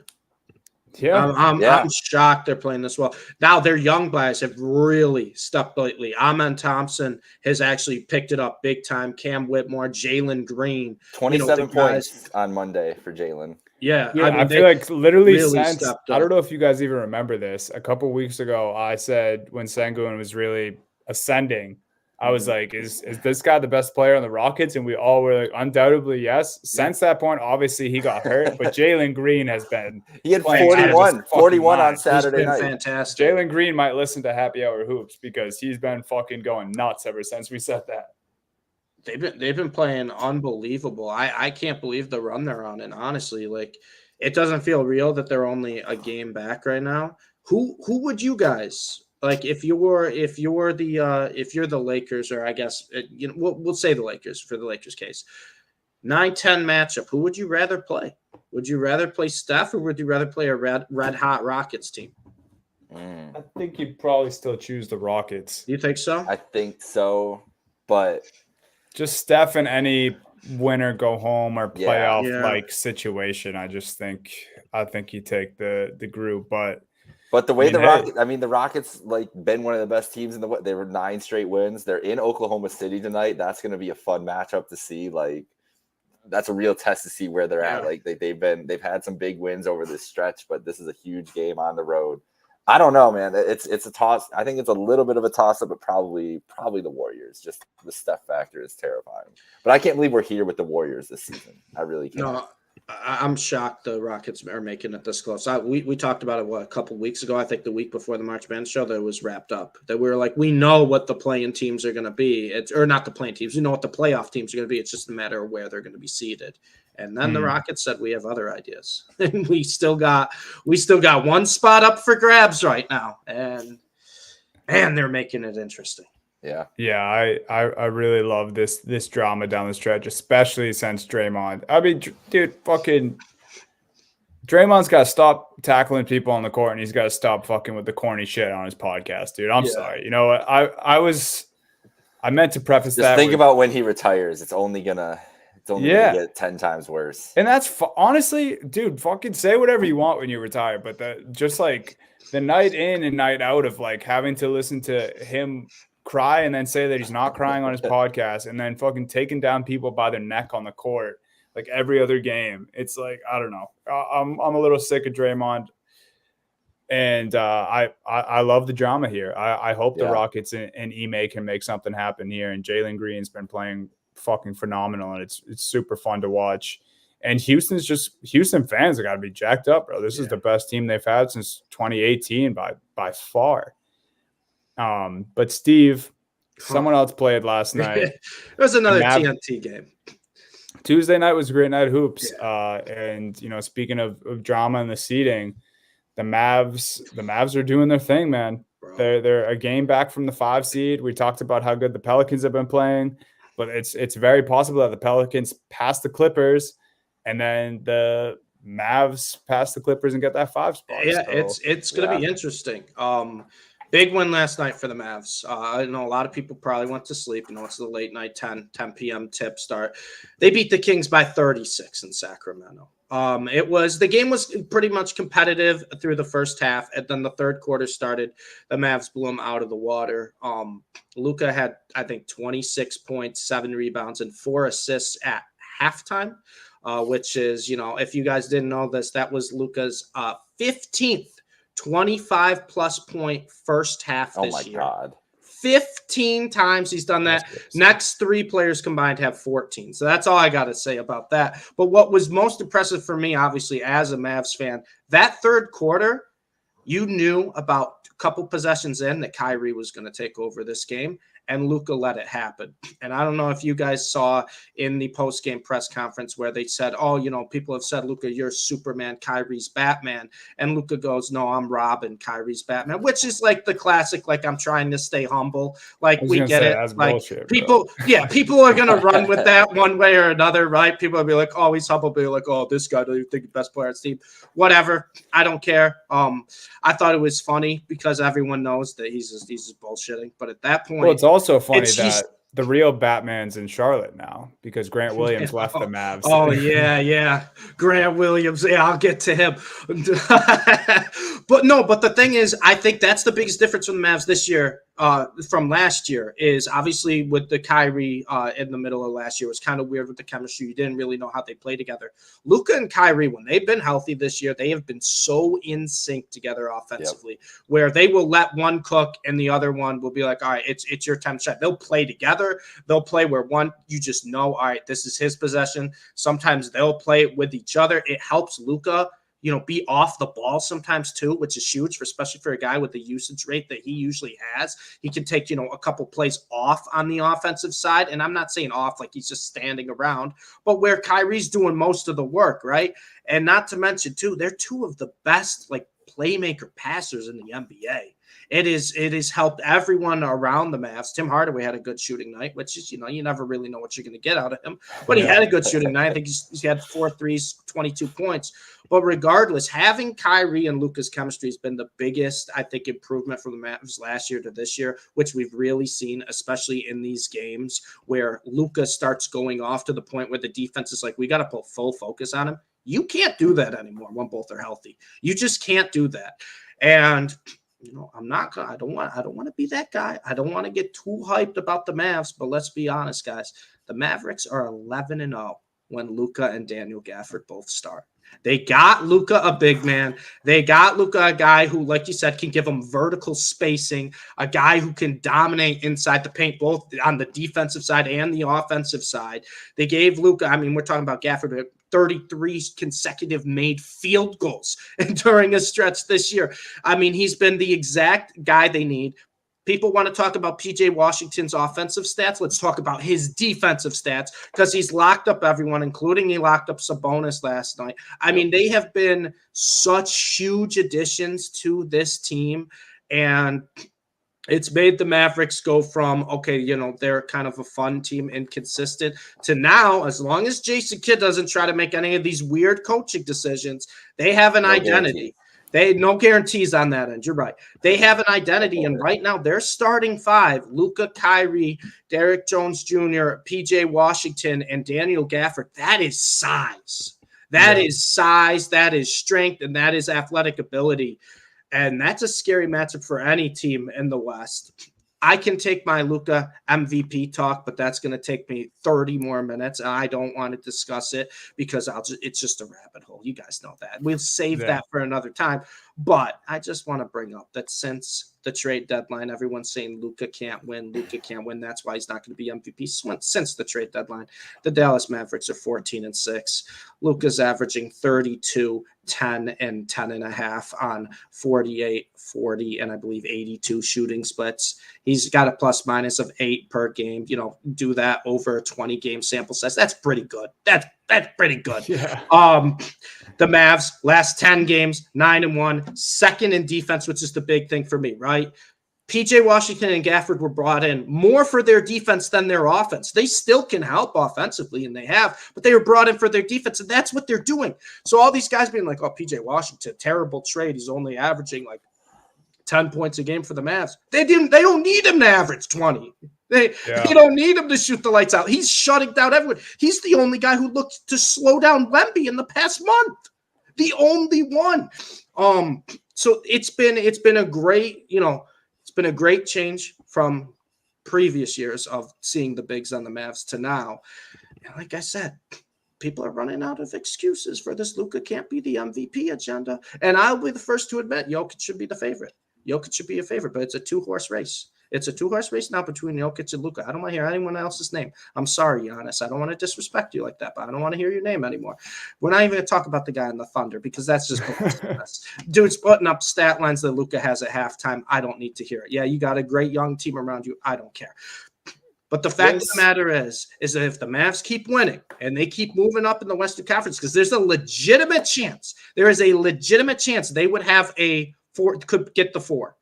Yeah, I'm shocked they're playing this well. Now their young guys have really stepped lately. Amen Thompson has actually picked it up big time. Cam Whitmore, Jalen Green, 27 points on Monday for Jalen. Yeah, I feel like literally since I don't know if you guys even remember this. A couple weeks ago, I said when Sengun was really ascending, I was like, is this guy the best player on the Rockets? And we all were like, undoubtedly, yes. Since that point, obviously he got hurt, but Jalen Green has been. He had 41 on Saturday night. Fantastic. Jalen Green might listen to Happy Hour Hoops because he's been fucking going nuts ever since we said that. They've been playing unbelievable. I can't believe the run they're on. And honestly, like, it doesn't feel real that they're only a game back right now. Who would you guys like if you're the Lakers, or I guess we'll say the Lakers for the Lakers case. 9-10 matchup. Who would you rather play? Would you rather play Steph, or would you rather play a red hot Rockets team? I think you'd probably still choose the Rockets. You think so? I think so, but just Steph in any winner go home or playoff like situation. I think you take the group, but the way the Rockets like been one of the best teams in they were 9 straight wins. They're in Oklahoma City tonight. That's going to be a fun matchup to see. Like, that's a real test to see where they're at. Like they've had some big wins over this stretch, but this is a huge game on the road. I don't know, man. It's a toss. I think it's a little bit of a toss up, but probably the Warriors. Just the Steph factor is terrifying. But I can't believe we're here with the Warriors this season. I really can't. No, I'm shocked the Rockets are making it this close. We talked about it a couple of weeks ago. I think the week before the March Madness show that it was wrapped up. That we were like, we know what the playing teams are going to be. Or not the playing teams. We know what the playoff teams are going to be. It's just a matter of where they're going to be seated. And then the Rockets said we have other ideas, and we still got one spot up for grabs right now. And man, they're making it interesting. Yeah. I really love this drama down the stretch, especially since Draymond. I mean, dude, fucking Draymond's got to stop tackling people on the court, and he's got to stop fucking with the corny shit on his podcast, dude. I'm sorry. You know what? I meant to preface that. Just think about when he retires. It's only gonna get 10 times worse. And that's honestly, dude, fucking say whatever you want when you retire, but just like the night in and night out of like having to listen to him cry and then say that he's not crying on his podcast, and then fucking taking down people by their neck on the court like every other game. It's like, I don't know. I'm a little sick of Draymond, and I love the drama here. I hope the Rockets and Ime can make something happen here. And Jalen Green's been playing fucking phenomenal, and it's super fun to watch. And Houston fans have got to be jacked up, bro. This is the best team they've had since 2018 by far. But Steve, someone else played last night. It was another TNT game. Tuesday night was a great night of hoops. And speaking of drama and the seeding, the Mavs are doing their thing, man. Bro. They're a game back from the 5 seed. We talked about how good the Pelicans have been playing, but it's very possible that the Pelicans pass the Clippers, and then the Mavs pass the Clippers and get that 5 spot. Yeah, so, it's going to be interesting. Big win last night for the Mavs. I know a lot of people probably went to sleep. It's the late night 10 p.m. tip start. They beat the Kings by 36 in Sacramento. The game was pretty much competitive through the first half, and then the third quarter started. The Mavs blew them out of the water. Luka had, I think, 26 points, 7 rebounds, and 4 assists at halftime, which is, if you guys didn't know this, that was Luka's 15th 25-plus point first half this year. Oh, my God. 15 times he's done that. Next 3 players combined have 14. So that's all I got to say about that. But what was most impressive for me, obviously, as a Mavs fan, that third quarter, you knew about a couple possessions in that Kyrie was going to take over this game, and Luka let it happen. And I don't know if you guys saw in the post-game press conference where they said, oh, you know, people have said, Luka, you're Superman, Kyrie's Batman. And Luka goes, no, I'm Robin, Kyrie's Batman, which is like the classic, like, I'm trying to stay humble. Like, we get it. That's like bullshit, people, people are going to run with that one way or another, right? People will be like, oh, he's humble. Be like, oh, this guy, do you think the best player on his team? Whatever. I don't care. I thought it was funny because everyone knows that he's just bullshitting. But at that point, well, it's also funny that the real Batman's in Charlotte now because Grant Williams left the Mavs. Oh, yeah. Grant Williams. Yeah, I'll get to him. But the thing is, I think that's the biggest difference from the Mavs this year from last year is obviously with the Kyrie in the middle of last year. It was kind of weird with the chemistry. You didn't really know how they play together. Luka and Kyrie, when they've been healthy this year, they have been so in sync together offensively where they will let one cook and the other one will be like, all right, it's your time to shine. They'll play together. They'll play where one, you just know, all right, this is his possession. Sometimes they'll play it with each other. It helps Luka, you know, be off the ball sometimes too, which is huge, especially for a guy with the usage rate that he usually has. He can take, you know, a couple plays off on the offensive side. And I'm not saying off like he's just standing around, but where Kyrie's doing most of the work, right? And not to mention too, they're two of the best like playmaker passers in the NBA. It is helped everyone around the Mavs. Tim Hardaway had a good shooting night, which is, you know, you never really know what you're going to get out of him. But he had a good shooting night. I think he had 4 threes, 22 points. But regardless, having Kyrie and Luka's chemistry has been the biggest, I think, improvement from the Mavs last year to this year, which we've really seen, especially in these games where Luka starts going off to the point where the defense is like, we got to put full focus on him. You can't do that anymore when both are healthy. You just can't do that. And you know, I don't want to be that guy. I don't want to get too hyped about the Mavs, but let's be honest, guys. The Mavericks are 11-0 when Luka and Daniel Gafford both start. They got Luka a big man. They got Luka a guy who, like you said, can give them vertical spacing, a guy who can dominate inside the paint, both on the defensive side and the offensive side. They gave Luka, I mean, we're talking about Gafford, 33 consecutive made field goals during a stretch this year. I mean, he's been the exact guy they need. People want to talk about PJ Washington's offensive stats. Let's talk about his defensive stats because he's locked up everyone, including he locked up Sabonis last night. I mean, they have been such huge additions to this team, and it's made the Mavericks go from, okay, you know, they're kind of a fun team and consistent to now, as long as Jason Kidd doesn't try to make any of these weird coaching decisions, they have an identity. No guarantees on that end. You're right. They have an identity, and right now their starting 5, Luka, Kyrie, Derrick Jones Jr., PJ Washington, and Daniel Gafford, that is size. That is size, that is strength, and that is athletic ability. And that's a scary matchup for any team in the West. I can take my Luka MVP talk, but that's going to take me 30 more minutes. And I don't want to discuss it because it's just a rabbit hole. You guys know that. We'll save that for another time. But I just want to bring up that since the trade deadline, everyone's saying Luka can't win. That's why he's not going to be MVP. Since the trade deadline, the Dallas Mavericks are 14-6. Luka's averaging 32, 10, and 10.5 on 48, 40, and I believe 82 shooting splits. He's got a plus minus of 8 per game. You know, do that over a 20-game sample size. That's pretty good. That's pretty good. Yeah. The Mavs last 10 games, 9-1, second in defense, which is the big thing for me, right? PJ Washington and Gafford were brought in more for their defense than their offense. They still can help offensively, and they have, but they were brought in for their defense, and that's what they're doing. So all these guys being like, oh, PJ Washington, terrible trade. He's only averaging like 10 points a game for the Mavs. They don't need him to average 20. They don't need him to shoot the lights out. He's shutting down everyone. He's the only guy who looked to slow down Wemby in the past month. The only one. So it's been a great, you know, it's been a great change from previous years of seeing the bigs on the Mavs to now. And like I said, people are running out of excuses for this Luka can't be the MVP agenda. And I'll be the first to admit Jokic should be the favorite. Jokic should be a favorite, but it's a 2-horse race. It's a 2-horse race now between Jokic and Luka. I don't want to hear anyone else's name. I'm sorry, Giannis. I don't want to disrespect you like that, but I don't want to hear your name anymore. We're not even going to talk about the guy in the Thunder because that's just dude's putting up stat lines that Luka has at halftime. I don't need to hear it. Yeah, you got a great young team around you. I don't care. But the fact of the matter is that if the Mavs keep winning and they keep moving up in the Western Conference, because there's a legitimate chance, there is a legitimate chance they would have could get the 4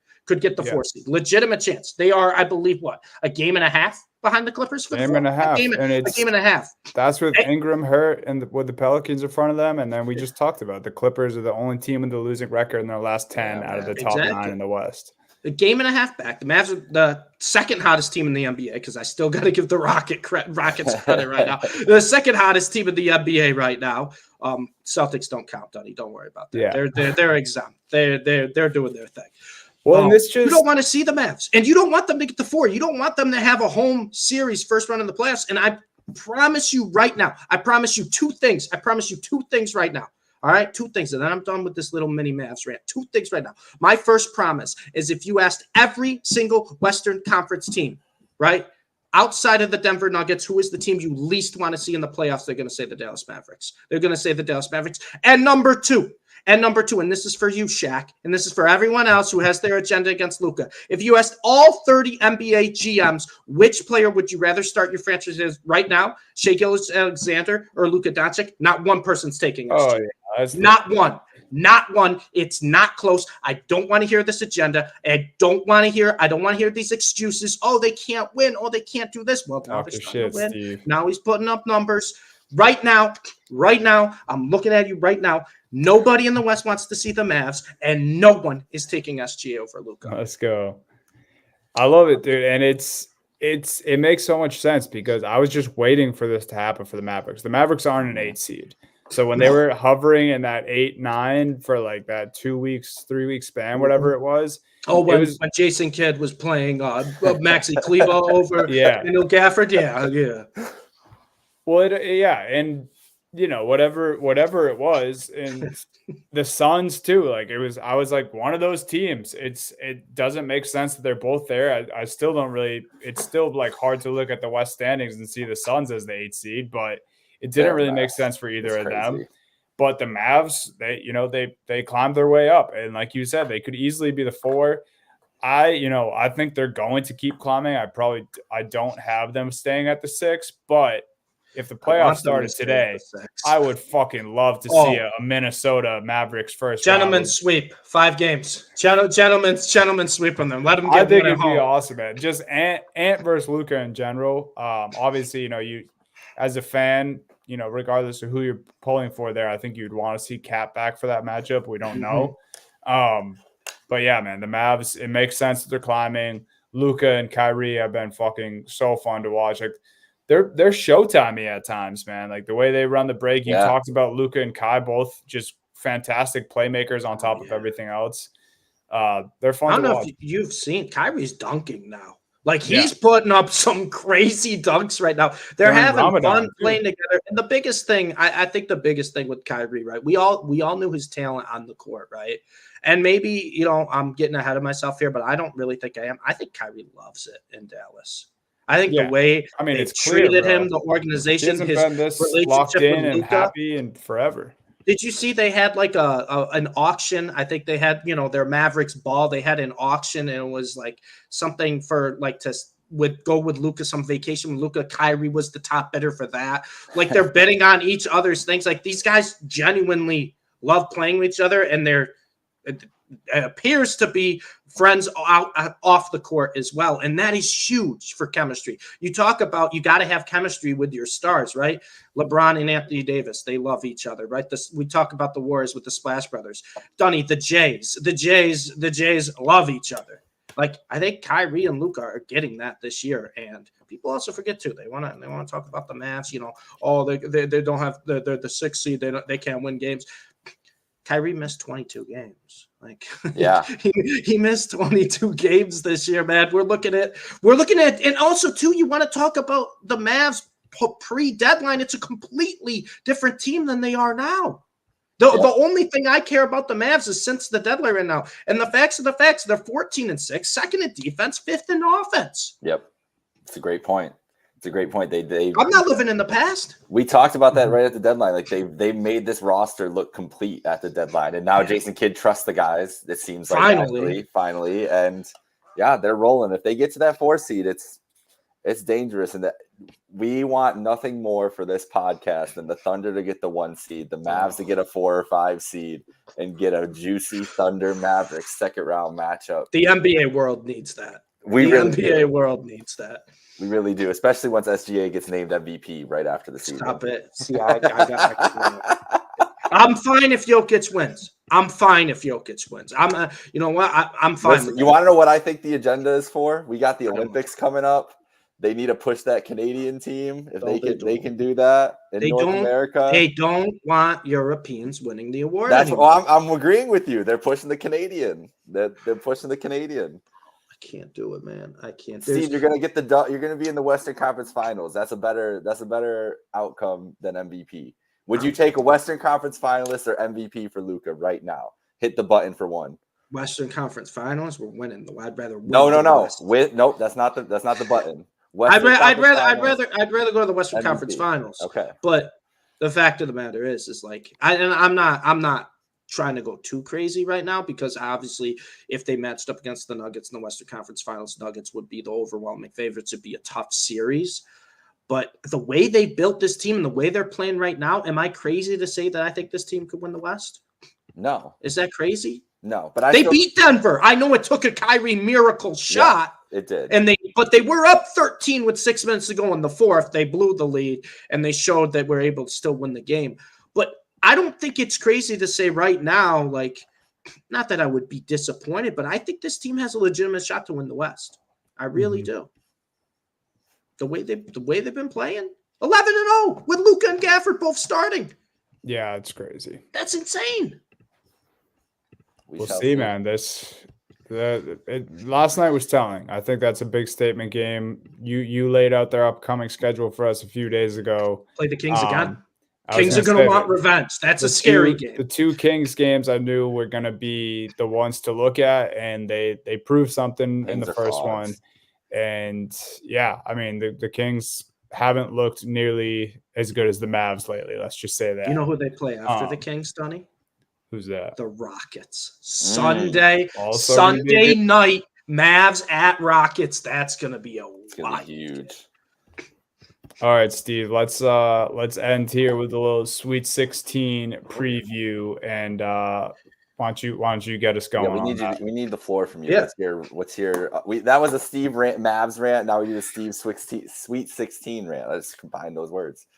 seed. Legitimate chance. They are, I believe, a game and a half behind the Clippers for game and a half. A game and a half. That's with Ingram hurt and with the Pelicans in front of them. And then we just talked about the Clippers are the only team with the losing record in their last 10 out of the top 9 in the West. A game and a half back. The Mavs are the second hottest team in the NBA because I still got to give the Rockets credit right now. The second hottest team in the NBA right now. Celtics don't count, Dunny. Don't worry about that. Yeah. They're exempt. They're doing their thing. Well, you don't want to see the Mavs, and you don't want them to get to 4. You don't want them to have a home series first round in the playoffs. And I promise you right now, two things. I promise you 2 things right now. All right, 2 things, and then I'm done with this little mini Mavs rant. 2 things right now. My first promise is if you asked every single Western Conference team, right, outside of the Denver Nuggets, who is the team you least want to see in the playoffs, they're going to say the Dallas Mavericks. They're going to say the Dallas Mavericks. And number two, and this is for you, Shaq, and this is for everyone else who has their agenda against Luka. If you asked all 30 NBA GMs, which player would you rather start your franchise right now, Shai Gilgeous-Alexander or Luka Doncic? Not one person's taking us. Not one. Not one. It's not close. I don't want to hear this agenda. I don't want to hear these excuses. Oh, they can't win. Oh, they can't do this. Well, now they're starting to win. Steve. Now he's putting up numbers. Right now, I'm looking at you right now. Nobody in the West wants to see the Mavs, and no one is taking SGA over Luka. Let's go. I love it, dude. And it makes so much sense because I was just waiting for this to happen for the Mavericks. The Mavericks aren't an 8 seed. So when they were hovering in that 8-9 for like that 2 weeks, 3 week span, whatever it was. Oh, when Jason Kidd was playing Maxi Kleber over Neil Gafford. Yeah. Well, and you know, whatever it was, and the Suns too. Like I was like one of those teams. It doesn't make sense that they're both there. I still don't really. It's still like hard to look at the West standings and see the Suns as the 8 seed, but it didn't really make sense for either of them. But the Mavs, they climbed their way up, and like you said, they could easily be the 4. I think they're going to keep climbing. I don't have them staying at the 6, but if the playoffs started today, I would fucking love to see a Minnesota Mavericks first gentleman's sweep, 5 games. Gentleman's sweep on them. Let them get I think it'd be awesome, man. Just Ant versus Luka in general. Obviously, you as a fan, regardless of who you're pulling for there, I think you'd want to see Cat back for that matchup. We don't know. But yeah, man, the Mavs, it makes sense that they're climbing. Luka and Kyrie have been fucking so fun to watch. Like they're Showtime-y at times, man. Like the way they run the break. You talked about Luka and Kai, both just fantastic playmakers on top of everything else. They're fun to watch. I don't know if you've seen Kyrie's dunking now. Like he's putting up some crazy dunks right now. They're having fun playing together. And the biggest thing, I think the biggest thing with Kyrie, right? We all knew his talent on the court, right? And maybe, I'm getting ahead of myself here, but I don't really think I am. I think Kyrie loves it in Dallas. I think the way it's treated him, the organization, his been this locked in and happy and forever. Did you see they had like an auction? I think they had, their Mavericks ball. They had an auction, and it was like something for like would go with Luka, some vacation with Luka. Kyrie was the top bidder for that. Like they're bidding on each other's things. Like these guys genuinely love playing with each other, and it appears to be friends off the court as well. And that is huge for chemistry. You talk about, you got to have chemistry with your stars, right? LeBron and Anthony Davis, they love each other, right? We talk about the Warriors with the Splash Brothers. Dunny, the Jays love each other. Like, I think Kyrie and Luka are getting that this year. And people also forget too. They want to talk about the Mavs, they don't have, they're the 6th seed. They can't win games. Kyrie missed 22 games. Like, he missed 22 games this year, man. We're looking at, and also too, you want to talk about the Mavs pre-deadline. It's a completely different team than they are now. The only thing I care about the Mavs is since the deadline right now. And the facts are the facts. They're 14-6, second in defense, 5th in offense. Yep. It's a great point. It's a great point. I'm not living in the past. We talked about that right at the deadline. Like they made this roster look complete at the deadline, and now Jason Kidd trusts the guys. It seems like finally, and they're rolling. If they get to that 4 seed, it's It's dangerous, and that we want nothing more for this podcast than the Thunder to get the 1 seed, the Mavs to get a 4 or 5 seed, and get a juicy Thunder Mavericks second round matchup. The NBA world needs that. NBA world needs that. We really do, especially once SGA gets named MVP right after the season. Stop it. See, I got I'm fine if Jokic wins. I'm fine you know what? I'm fine. Listen, you want to know what I think the agenda is for? We got the Olympics coming up. They need to push that Canadian team if they can do that in North America. They don't want Europeans winning the award. I'm agreeing with you. They're pushing the Canadian. They're pushing the Canadian. I can't do it, man. I can't. Steve, you're gonna you're gonna be in the Western Conference Finals. That's a better outcome than MVP. Would you take a Western Conference finalist or MVP for Luka right now? Hit the button for one. Western Conference Finals, we're winning. I'd rather win. No. Nope, that's not the button. I'd rather go to the Western Conference Finals. Okay. But the fact of the matter is like I'm not trying to go too crazy right now, because obviously if they matched up against the Nuggets in the Western Conference Finals, Nuggets would be the overwhelming favorites. It'd be a tough series. But the way they built this team and the way they're playing right now, am I crazy to say that I think this team could win the West? No. Is that crazy? No, but they beat Denver. I know it took a Kyrie miracle shot. Yeah, it did. But they were up 13 with 6 minutes to go in the fourth. They blew the lead, and they showed that we're able to still win the game. But I don't think it's crazy to say right now, like, not that I would be disappointed, but I think this team has a legitimate shot to win the West. I really do. The way they've been playing, 11-0 with Luka and Gafford both starting. Yeah, it's crazy. That's insane. We'll see, man. Last night was telling. I think that's a big statement game. You laid out their upcoming schedule for us a few days ago. Play the Kings again. Kings are going to want revenge. That's a scary game. The 2 Kings games I knew were going to be the ones to look at, and they proved something in the first one. And yeah, I mean, the Kings haven't looked nearly as good as the Mavs lately. Let's just say that. You know who they play after the Kings, Dunny? Who's that? The Rockets. Sunday night, Mavs at Rockets. That's going to be huge. All right, Steve, let's end here with a little Sweet 16 preview, and why don't you get us going? We need the floor from you. Yeah. What's here? That was a Steve Mavs rant. Now we need a Steve Sweet 16 rant. Let's combine those words.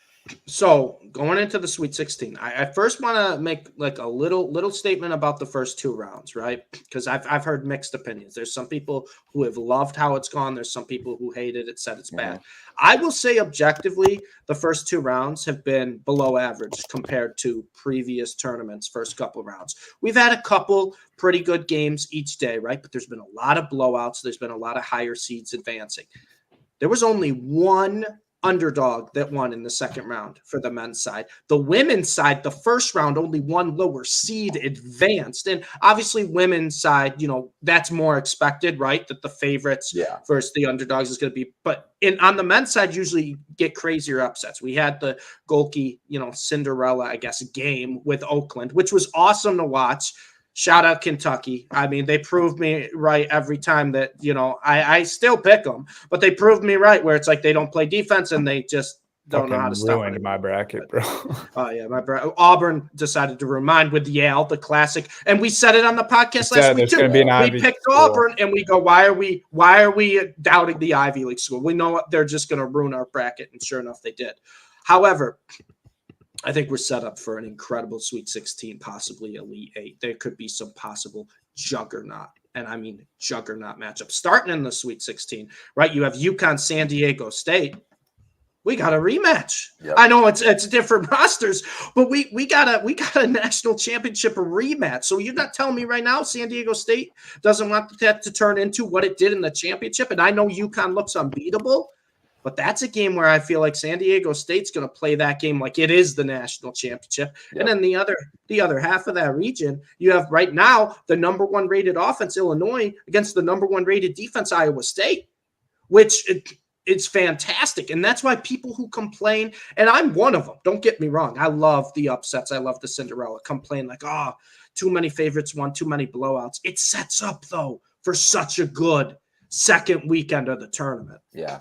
So going into the Sweet 16, I first want to make like a little statement about the first 2 rounds, right? Because I've heard mixed opinions. There's some people who have loved how it's gone. There's some people who hated it, said it's bad. I will say objectively, the first 2 rounds have been below average compared to previous tournaments, first couple of rounds. We've had a couple pretty good games each day, right? But there's been a lot of blowouts. There's been a lot of higher seeds advancing. There was only one underdog that won in the second round for the men's side. The women's side, the first round, only one lower seed advanced. And obviously women's side, that's more expected, right? That the favorites versus the underdogs is going to be. But on the men's side, usually get crazier upsets. We had the Golke, Cinderella, I guess, game with Oakland, which was awesome to watch. Shout out Kentucky. I mean, they proved me right every time that, I still pick them, but they proved me right where it's like they don't play defense and they just don't know how to stop ruined my bracket, bro. Oh, yeah, my bracket. Auburn decided to remind with Yale, the classic. And we said it on the podcast last week, too. We picked Auburn and we go, why are we doubting the Ivy League school? We know they're just going to ruin our bracket. And sure enough, they did. However, I think we're set up for an incredible Sweet 16, possibly Elite 8. There could be some possible juggernaut, and I mean juggernaut matchup. Starting in the Sweet 16, right? You have UConn, San Diego State. We got a rematch. Yep. I know it's different rosters, but we got a national championship rematch. So you're not telling me right now San Diego State doesn't want that to turn into what it did in the championship? And I know UConn looks unbeatable. But that's a game where I feel like San Diego State's going to play that game like it is the national championship. Yep. And then the other half of that region, you have right now the number 1 rated offense, Illinois, against the number 1 rated defense, Iowa State, which it's fantastic. And that's why people who complain, and I'm one of them, don't get me wrong. I love the upsets. I love the Cinderella. Complain like, too many favorites won, too many blowouts. It sets up, though, for such a good second weekend of the tournament. Yeah.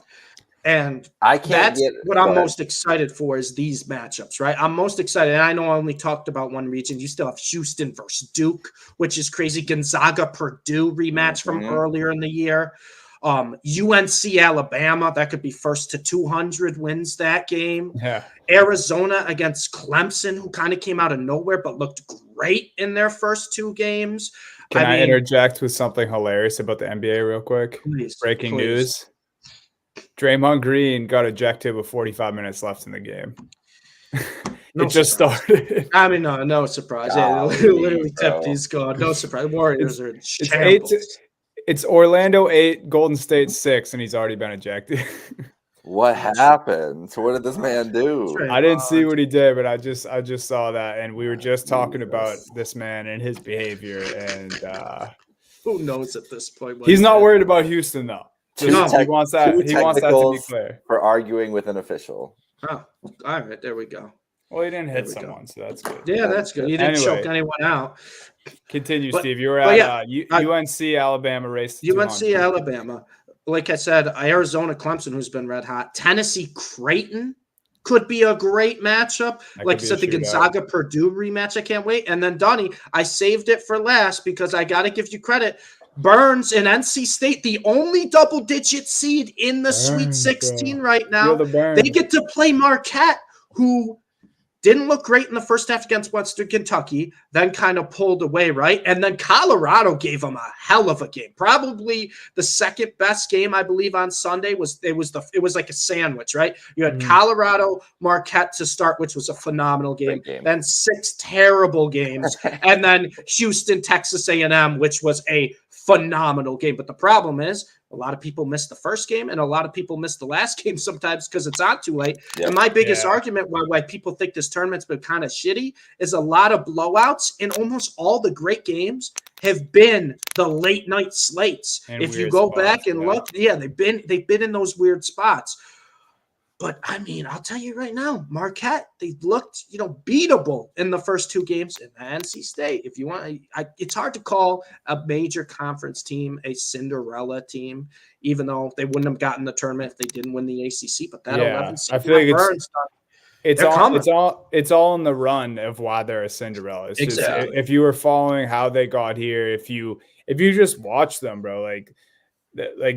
And that's what I'm most excited for is these matchups, right? I'm most excited. And I know I only talked about one region. You still have Houston versus Duke, which is crazy. Gonzaga Purdue rematch from earlier in the year. UNC Alabama, that could be first to 200 wins that game. Yeah. Arizona against Clemson, who kind of came out of nowhere but looked great in their first 2 games. Can I interject with something hilarious about the NBA real quick? Breaking news. Draymond Green got ejected with 45 minutes left in the game. Just started. I mean, no surprise. Literally tipped. He's gone. No surprise. Warriors are in shambles. It's Orlando 8, Golden State 6, and he's already been ejected. What happened? So what did this man do? I didn't see what he did, but I just saw that, and we were just talking about this man and his behavior, and who knows at this point? He's not worried about Houston though. He wants that to be clear. For arguing with an official. Oh, all right, there we go. Well, he didn't hit someone, so that's good. Yeah, that's good. He didn't choke anyone out. Continue, Steve. You were at UNC Alabama race. UNC Alabama. Like I said, Arizona Clemson, who's been red hot. Tennessee Creighton could be a great matchup. Like I said, the Gonzaga Purdue rematch. I can't wait. And then Donnie, I saved it for last because I got to give you credit. Burns and NC State, the only double-digit seed in the Sweet 16 right now. They get to play Marquette, who didn't look great in the first half against Western Kentucky, then kind of pulled away, right? And then Colorado gave them a hell of a game. Probably the second best game, I believe, on Sunday it was like a sandwich, right? You had Colorado, Marquette to start, which was a phenomenal game. Then 6 terrible games, and then Houston, Texas A&M, which was a phenomenal game. But the problem is a lot of people miss the first game and a lot of people miss the last game sometimes because it's on too late. Yep. And my biggest argument why people think this tournament's been kind of shitty is a lot of blowouts, and almost all the great games have been the late night slates. And if you go back and look, they've been in those weird spots. But I mean, I'll tell you right now, Marquette, they looked, beatable in the first 2 games. And NC State, if you want, it's hard to call a major conference team a Cinderella team, even though they wouldn't have gotten the tournament if they didn't win the ACC. But that 11 seed, I feel like it's all in the run of why they're a Cinderella. It's exactly. Just, if you were following how they got here, if you just watch them, bro, like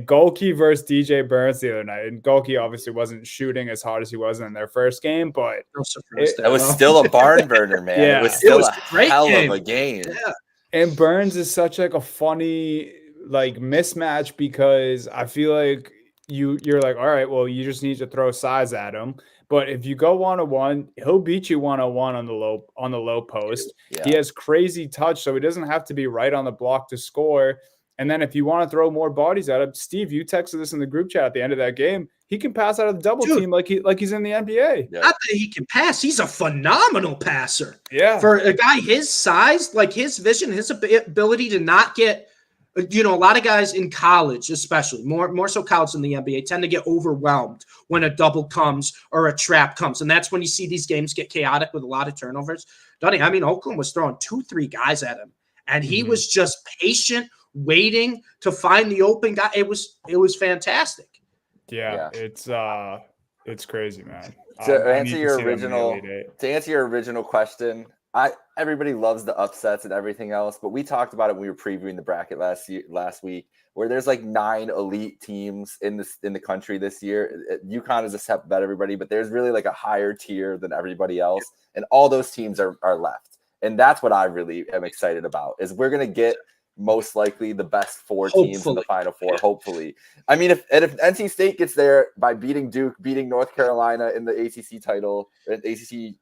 Golke versus DJ Burns the other night, and Golke obviously wasn't shooting as hard as he was in their first game, but it was still a barn burner, man. Yeah. It was still a hell of a game. Yeah. And Burns is such like a funny mismatch because I feel like you're like, all right, well, you just need to throw size at him. But if you go 1-on-1, he'll beat you 1-on-1 on the low post. Yeah. He has crazy touch, so he doesn't have to be right on the block to score. And then if you want to throw more bodies at him, Steve, you texted this in the group chat at the end of that game. He can pass out of the double team like he's in the NBA. Yeah. Not that he can pass. He's a phenomenal passer. Yeah. For a guy his size, like his vision, his ability to not get, a lot of guys in college, especially more so college than the NBA, tend to get overwhelmed when a double comes or a trap comes. And that's when you see these games get chaotic with a lot of turnovers. Donnie, Oakland was throwing 2-3 guys at him, and he was just patient, waiting to find the open guy. It was fantastic. Yeah. It's crazy, man. To answer your original question, everybody loves the upsets and everything else, but we talked about it when we were previewing the bracket last week, where there's like 9 elite teams in the country this year. UConn is a step above everybody, but there's really like a higher tier than everybody else, and all those teams are left. And that's what I really am excited about, is we're gonna get most likely the best 4 teams in the Final Four, hopefully. I mean, if NC State gets there by beating Duke, beating North Carolina in the ACC title, ACC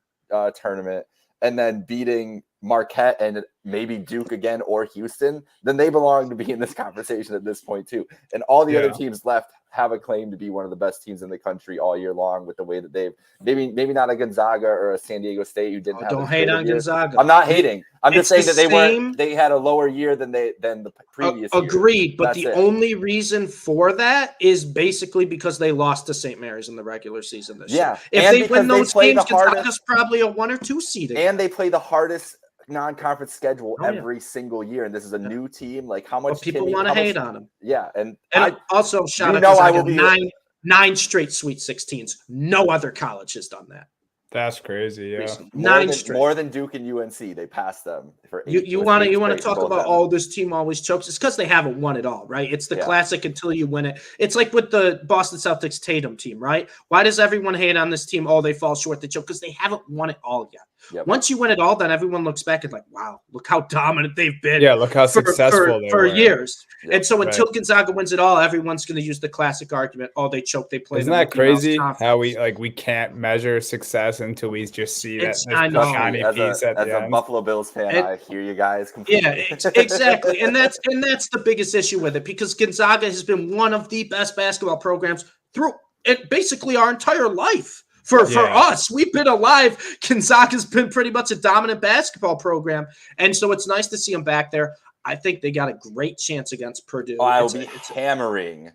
tournament, and then beating Marquette and maybe Duke again or Houston, then they belong to be in this conversation at this point too. And all the other teams left have a claim to be one of the best teams in the country all year long, with the way that they've maybe not a Gonzaga or a San Diego State who didn't have. Don't hate on Gonzaga. I'm not hating. I'm just saying that they had a lower year than the previous year. Agreed, but the only reason for that is basically because they lost to St. Mary's in the regular season this year. If they win those games, Gonzaga's probably a 1 or 2 seed. And they play the hardest non-conference schedule every single year, and this is a new team. Like, how much people want to hate on them? Yeah, and also shout out, I will be 9 straight Sweet 16s. No other college has done that. That's crazy, yeah. More than Duke and UNC. They passed them for 8. You want to talk about this team always chokes? It's because they haven't won it all, right? It's the classic until you win it. It's like with the Boston Celtics Tatum team, right? Why does everyone hate on this team? Oh, they fall short, they choke because they haven't won it all yet. Yep. Once you win it all, then everyone looks back and like, wow, look how dominant they've been. Yeah, look how successful they for were. years. Yep. And so until Gonzaga wins it all, everyone's going to use the classic argument, oh, they choke, they play. Isn't that crazy how we can't measure success until we just see that shiny piece at the end. As a Buffalo Bills fan, I hear you guys completely. Yeah, exactly. And that's the biggest issue with it, because Gonzaga has been one of the best basketball programs through it basically our entire life. For us, we've been alive. Gonzaga's been pretty much a dominant basketball program. And so it's nice to see them back there. I think they got a great chance against Purdue. I will be hammering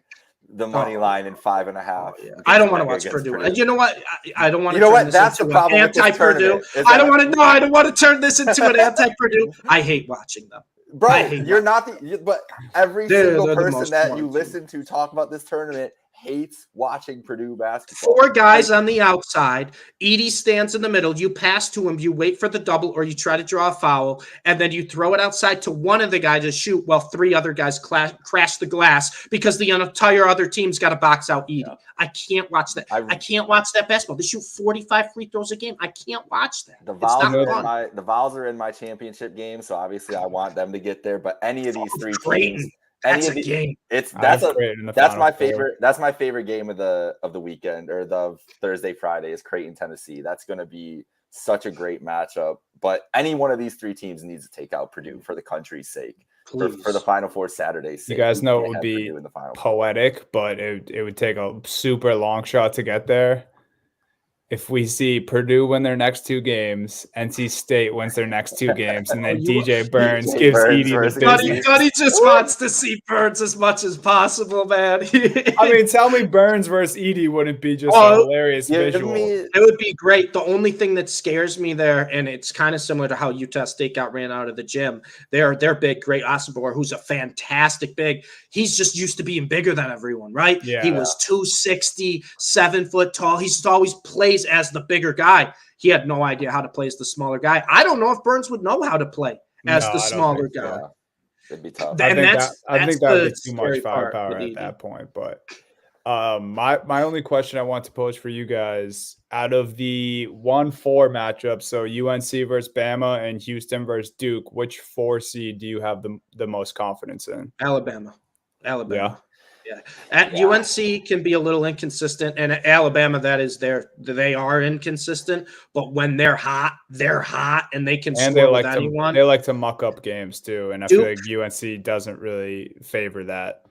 the money line in 5.5. Yeah. I don't want to watch Purdue. You know what? I don't want to. You know what? That's the problem. Anti-Purdue. I don't want to. No, I don't want to turn this into an anti-Purdue. I hate watching them. Bro, you're not but every single person that you listen to talk about this tournament hates watching Purdue basketball. 4 guys on the outside. Edey stands in the middle. You pass to him. You wait for the double, or you try to draw a foul, and then you throw it outside to one of the guys to shoot while 3 other guys crash the glass because the entire other team's got to box out Edey. Yeah. I can't watch that. I can't watch that basketball. They shoot 45 free throws a game. I can't watch that. The Vols are in my championship game, so obviously I want them to get there. But any of these 3 teams. That's a game. That's my favorite. That's my favorite game of the weekend, or the Thursday, Friday, is Creighton, Tennessee. That's going to be such a great matchup. But any one of these 3 teams needs to take out Purdue for the country's sake, for the Final Four Saturday. You guys know it would be poetic, but it would take a super long shot to get there. If we see Purdue win their next 2 games, NC State wins their next 2 games, and then DJ Burns gives Edey the business. Cuddy just wants to see Burns as much as possible, man. I mean, tell me Burns versus Edey wouldn't be just a hilarious visual. It would be great. The only thing that scares me there, and it's kind of similar to how Utah State got ran out of the gym, they're big, great Osobor, who's a fantastic big. He's just used to being bigger than everyone, right? Yeah. He was 260, 7 foot tall. He's always plays as the bigger guy. He had no idea how to play as the smaller guy. I don't know if Burns would know how to play as the smaller guy. Yeah. It'd be tough. I think that would be too much firepower at that point. But my only question I want to pose for you guys, out of the 1-4 matchup, so UNC versus Bama and Houston versus Duke, which 4 seed do you have the most confidence in? Alabama. UNC can be a little inconsistent, and Alabama, they are inconsistent. But when they're hot, and they can score with anyone. They like to muck up games too, and I feel like UNC doesn't really favor that.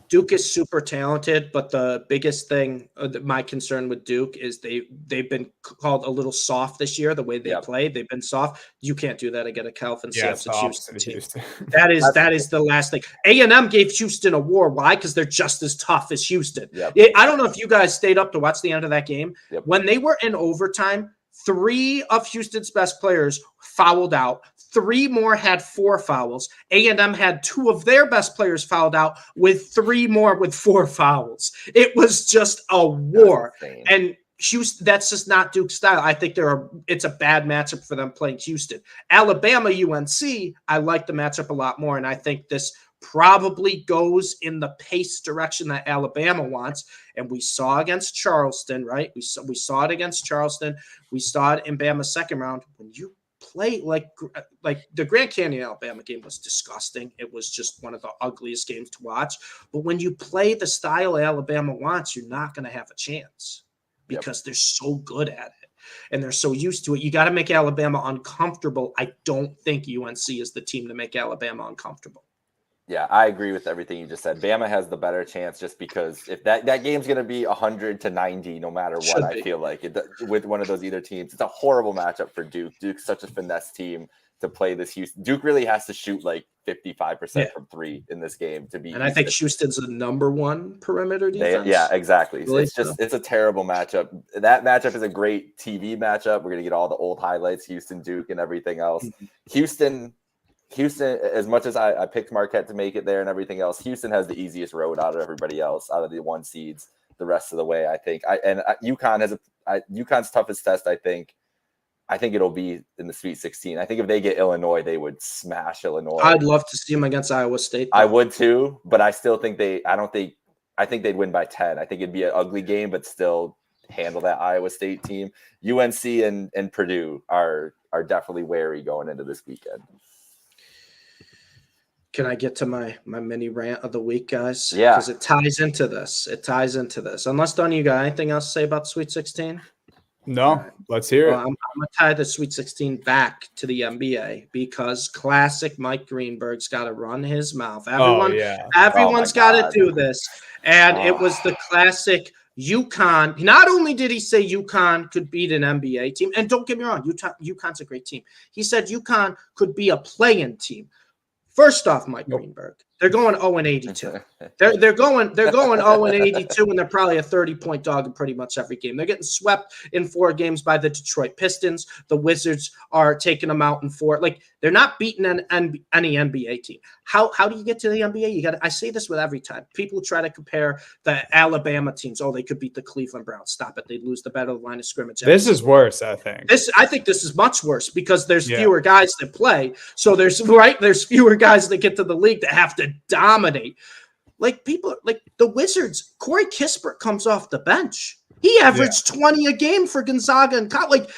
Duke is super talented, but the biggest thing, my concern with Duke is they've been called a little soft this year. The way they play, they've been soft. You can't do that against a Calvin Sampson Houston team. That is the last thing. A&M gave Houston a war. Why? Because they're just as tough as Houston. Yep. I don't know if you guys stayed up to watch the end of that game. Yep. When they were in overtime, 3 of Houston's best players fouled out. 3 more had 4 fouls. A&M had 2 of their best players fouled out, with 3 more with 4 fouls. It was just a war. And Houston, that's just not Duke's style. I think it's a bad matchup for them playing Houston. Alabama, UNC, I like the matchup a lot more, and I think this probably goes in the pace direction that Alabama wants. And we saw against Charleston, right? We saw it against Charleston. We saw it in Bama's second round. When you play like the Grand Canyon Alabama game was disgusting. It was just one of the ugliest games to watch. But when you play the style Alabama wants, you're not going to have a chance because they're so good at it and they're so used to it. You got to make Alabama uncomfortable. I don't think UNC is the team to make Alabama uncomfortable. Yeah, I agree with everything you just said. Bama has the better chance just because if that game's going to be 100-90, no matter what, I feel like with one of those either teams. It's a horrible matchup for Duke. Duke's such a finesse team to play this Houston. Duke really has to shoot like 55% from 3 in this game to be. And I think Houston's the number 1 perimeter defense. Exactly. So it's a terrible matchup. That matchup is a great TV matchup. We're going to get all the old highlights, Houston, Duke, and everything else. Houston, as much as I picked Marquette to make it there and everything else, Houston has the easiest road out of everybody else, out of the 1 seeds. the rest of the way. I think. UConn's toughest test. I think it'll be in the Sweet 16. I think if they get Illinois, they would smash Illinois. I'd love to see them against Iowa State, though. I would too, but I still think I think they'd win by 10. I think it'd be an ugly game, but still handle that Iowa State team. UNC and Purdue are definitely wary going into this weekend. Can I get to my mini rant of the week, guys? Yeah. Because it ties into this. Unless, Donnie, you got anything else to say about the Sweet 16? No, let's hear it. I'm going to tie the Sweet 16 back to the NBA because classic Mike Greenberg's got to run his mouth. Everyone's got to do this. And it was the classic UConn. Not only did he say UConn could beat an NBA team, and don't get me wrong, UConn's a great team. He said UConn could be a play-in team. First off, Mike Greenberg, they're going 0-82. They're going 0-82, and they're probably a 30-point dog in pretty much every game. They're getting swept in 4 games by the Detroit Pistons. The Wizards are taking them out in 4. Like, they're not beating any NBA team. How do you get to the NBA? I say this with every time. People try to compare the Alabama teams. Oh, they could beat the Cleveland Browns. Stop it. They'd lose the battle line of scrimmage. This is worse, I think. I think this is much worse because there's fewer guys that play. So there's fewer guys that get to the league that have to dominate. Like the Wizards, Corey Kispert comes off the bench. He averaged 20 a game for Gonzaga and like,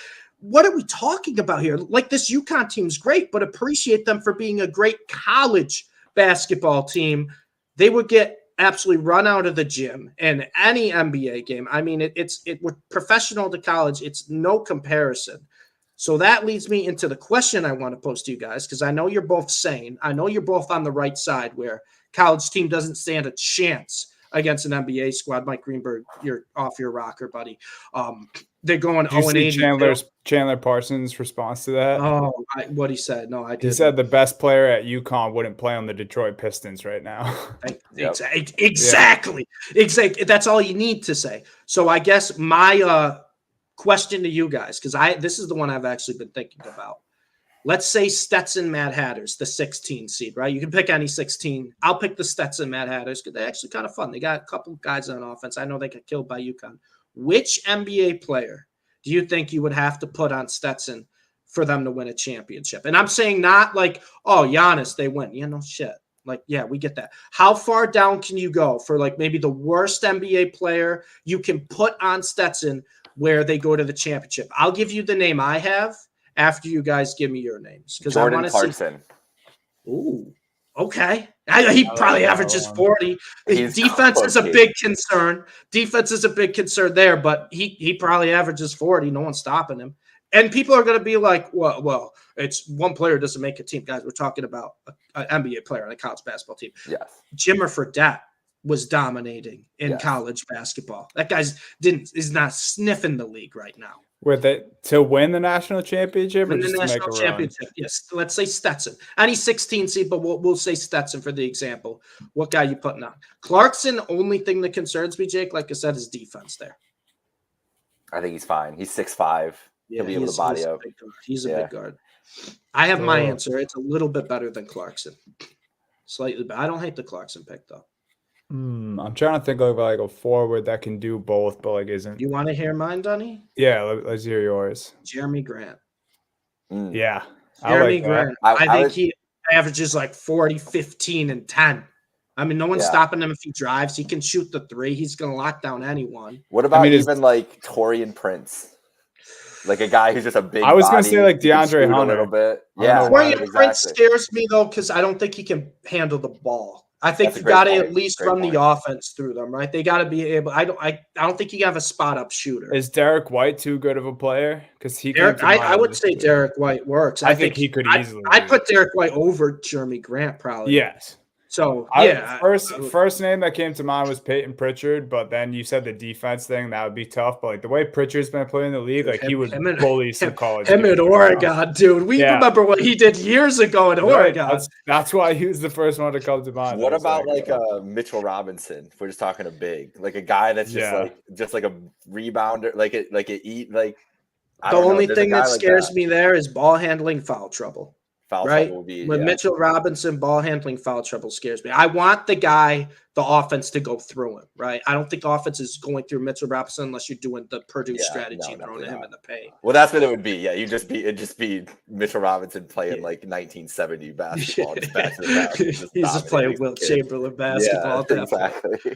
what are we talking about here? Like, this UConn team's great, but appreciate them for being a great college basketball team. They would get absolutely run out of the gym in any NBA game. I mean, it's professional to college. It's no comparison. So that leads me into the question I want to pose to you guys, because I know you're both sane. I know you're both on the right side where college team doesn't stand a chance against an NBA squad. Mike Greenberg, you're off your rocker, buddy. They're going 0-80. Chandler Parsons' response to that? Oh, what he said. No, I did. He said the best player at UConn wouldn't play on the Detroit Pistons right now. Exactly. That's all you need to say. So I guess my question to you guys, because this is the one I've actually been thinking about. Let's say Stetson Mad Hatters, the 16 seed, right? You can pick any 16. I'll pick the Stetson Mad Hatters because they're actually kind of fun. They got a couple guys on offense. I know they got killed by UConn. Which NBA player do you think you would have to put on Stetson for them to win a championship? And I'm saying not like, oh, Giannis, they win. Yeah, no shit. Like, yeah, we get that. How far down can you go for like maybe the worst NBA player you can put on Stetson where they go to the championship? I'll give you the name I have after you guys give me your names. Because I want to Clarkson. See. Ooh, okay. He probably averages 40. Defense is a big concern. Defense is a big concern there, but he probably averages 40. No one's stopping him. And people are going to be like, well, it's one player doesn't make a team. Guys, we're talking about an NBA player on a college basketball team. Yes. Jimmer Fredette was dominating in college basketball. That guy's is not sniffing the league right now. With it to win the national championship, win the national championship. Yes, let's say Stetson. Any 16 seed, but we'll say Stetson for the example. What guy you putting on? Clarkson. Only thing that concerns me, Jake, like I said, is defense there. I think he's fine. He's 6'5". He'll be able to body up. He's a big guard. I have my answer. It's a little bit better than Clarkson. Slightly, but I don't hate the Clarkson pick though. I'm trying to think of like a forward that can do both, but like isn't. You want to hear mine, Dunny? Yeah, let's hear yours. Jeremy Grant. Yeah. Jeremy Grant. I think he averages like 40, 15, and 10. I mean, no one's stopping him if he drives. He can shoot the 3. He's going to lock down anyone. What about even like Taurean Prince? Like a guy who's just a big. I was going to say like DeAndre Hunter a little bit. Yeah, Taurean Prince scares me though because I don't think he can handle the ball. I think you got to at least run the offense through them, right? They got to be able. I don't think you have a spot up shooter. Is Derek White too good of a player? Because I would say Derek White works. I think he could easily. I put Derek White over Jeremy Grant probably. Yes. So first name that came to mind was Peyton Pritchard, but then you said the defense thing that would be tough. But like the way Pritchard's been playing in the league, like he would bully some college. Him at Oregon, dude. We remember what he did years ago in Oregon. That's why he was the first one to come to mind. What about like Mitchell Robinson? If we're just talking a big, like a guy that's just like a rebounder, the only thing that scares me there is ball handling, foul trouble. Foul right? trouble would be, With Mitchell Robinson, ball handling, foul trouble scares me. I want the offense to go through him, right? I don't think offense is going through Mitchell Robinson unless you're doing the Purdue strategy and throwing him in the paint. Well, that's what it would be. Yeah, it'd just be Mitchell Robinson playing like 1970 basketball. Just back to the basket. He's just playing Wilt Chamberlain basketball. Yeah, exactly.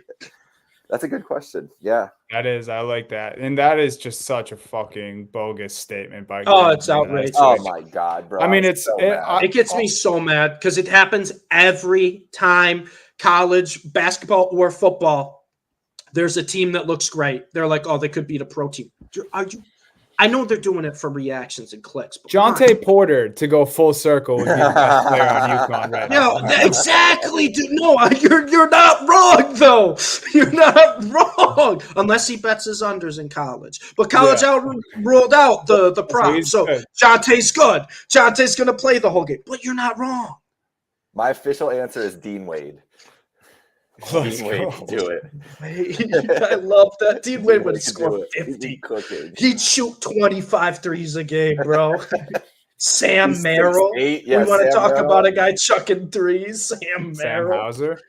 That's a good question. Yeah. That is. I like that. And that is just such a fucking bogus statement by it's outrageous. Oh my God, bro. I mean, it gets me so mad because it happens every time college basketball or football. There's a team that looks great. They're like, oh, they could beat a pro team. I know they're doing it for reactions and clicks. But Jonte Porter, to go full circle, would be the best player on UConn right now. Exactly, dude. No, you're not wrong, though. You're not wrong. Unless he bets his unders in college. But college ruled out the prop. So Jonte's good. Jonte's going to play the whole game. But you're not wrong. My official answer is Dean Wade. Dean Wade can do it. I love that. Dean Wade would score 50. He'd shoot 25 threes a game, bro. Sam Merrill. We want to talk about a guy chucking threes. Sam Merrill. Hauser.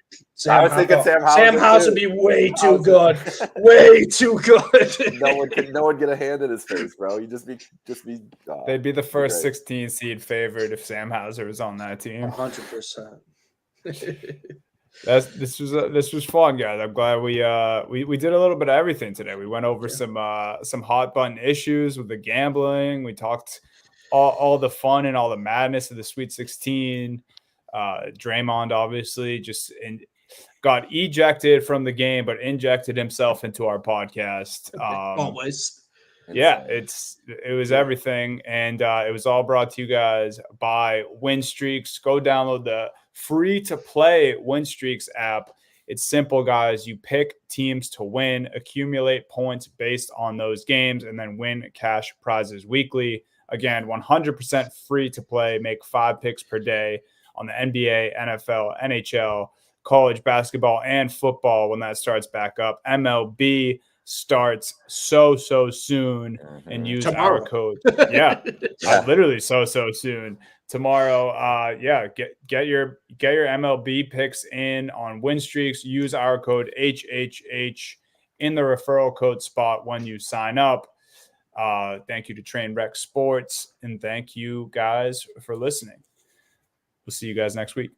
I was thinking Sam Hauser. Sam Hauser would be way too good. Way too good. No one get a hand in his face, bro. You just be. They'd be the first 16 seed favorite if Sam Hauser was on that team. 100%. This was fun, guys. I'm glad we did a little bit of everything today. We went over some hot button issues with the gambling. We talked all the fun and all the madness of the Sweet 16. Draymond obviously got ejected from the game, but injected himself into our podcast. Always. Yeah, it was everything, and it was all brought to you guys by Win Streaks. Go download the free-to-play Win Streaks app. It's simple, guys. You pick teams to win, accumulate points based on those games, and then win cash prizes weekly. Again, 100% free to play. Make 5 picks per day on the NBA, NFL, NHL, college basketball, and football when that starts back up. MLB starts so soon, and use tomorrow. Our code. Yeah, literally so soon. Tomorrow, get your MLB picks in on Win Streaks. Use our code HHH in the referral code spot when you sign up. Thank you to Trainwreck Sports, and thank you guys for listening. We'll see you guys next week.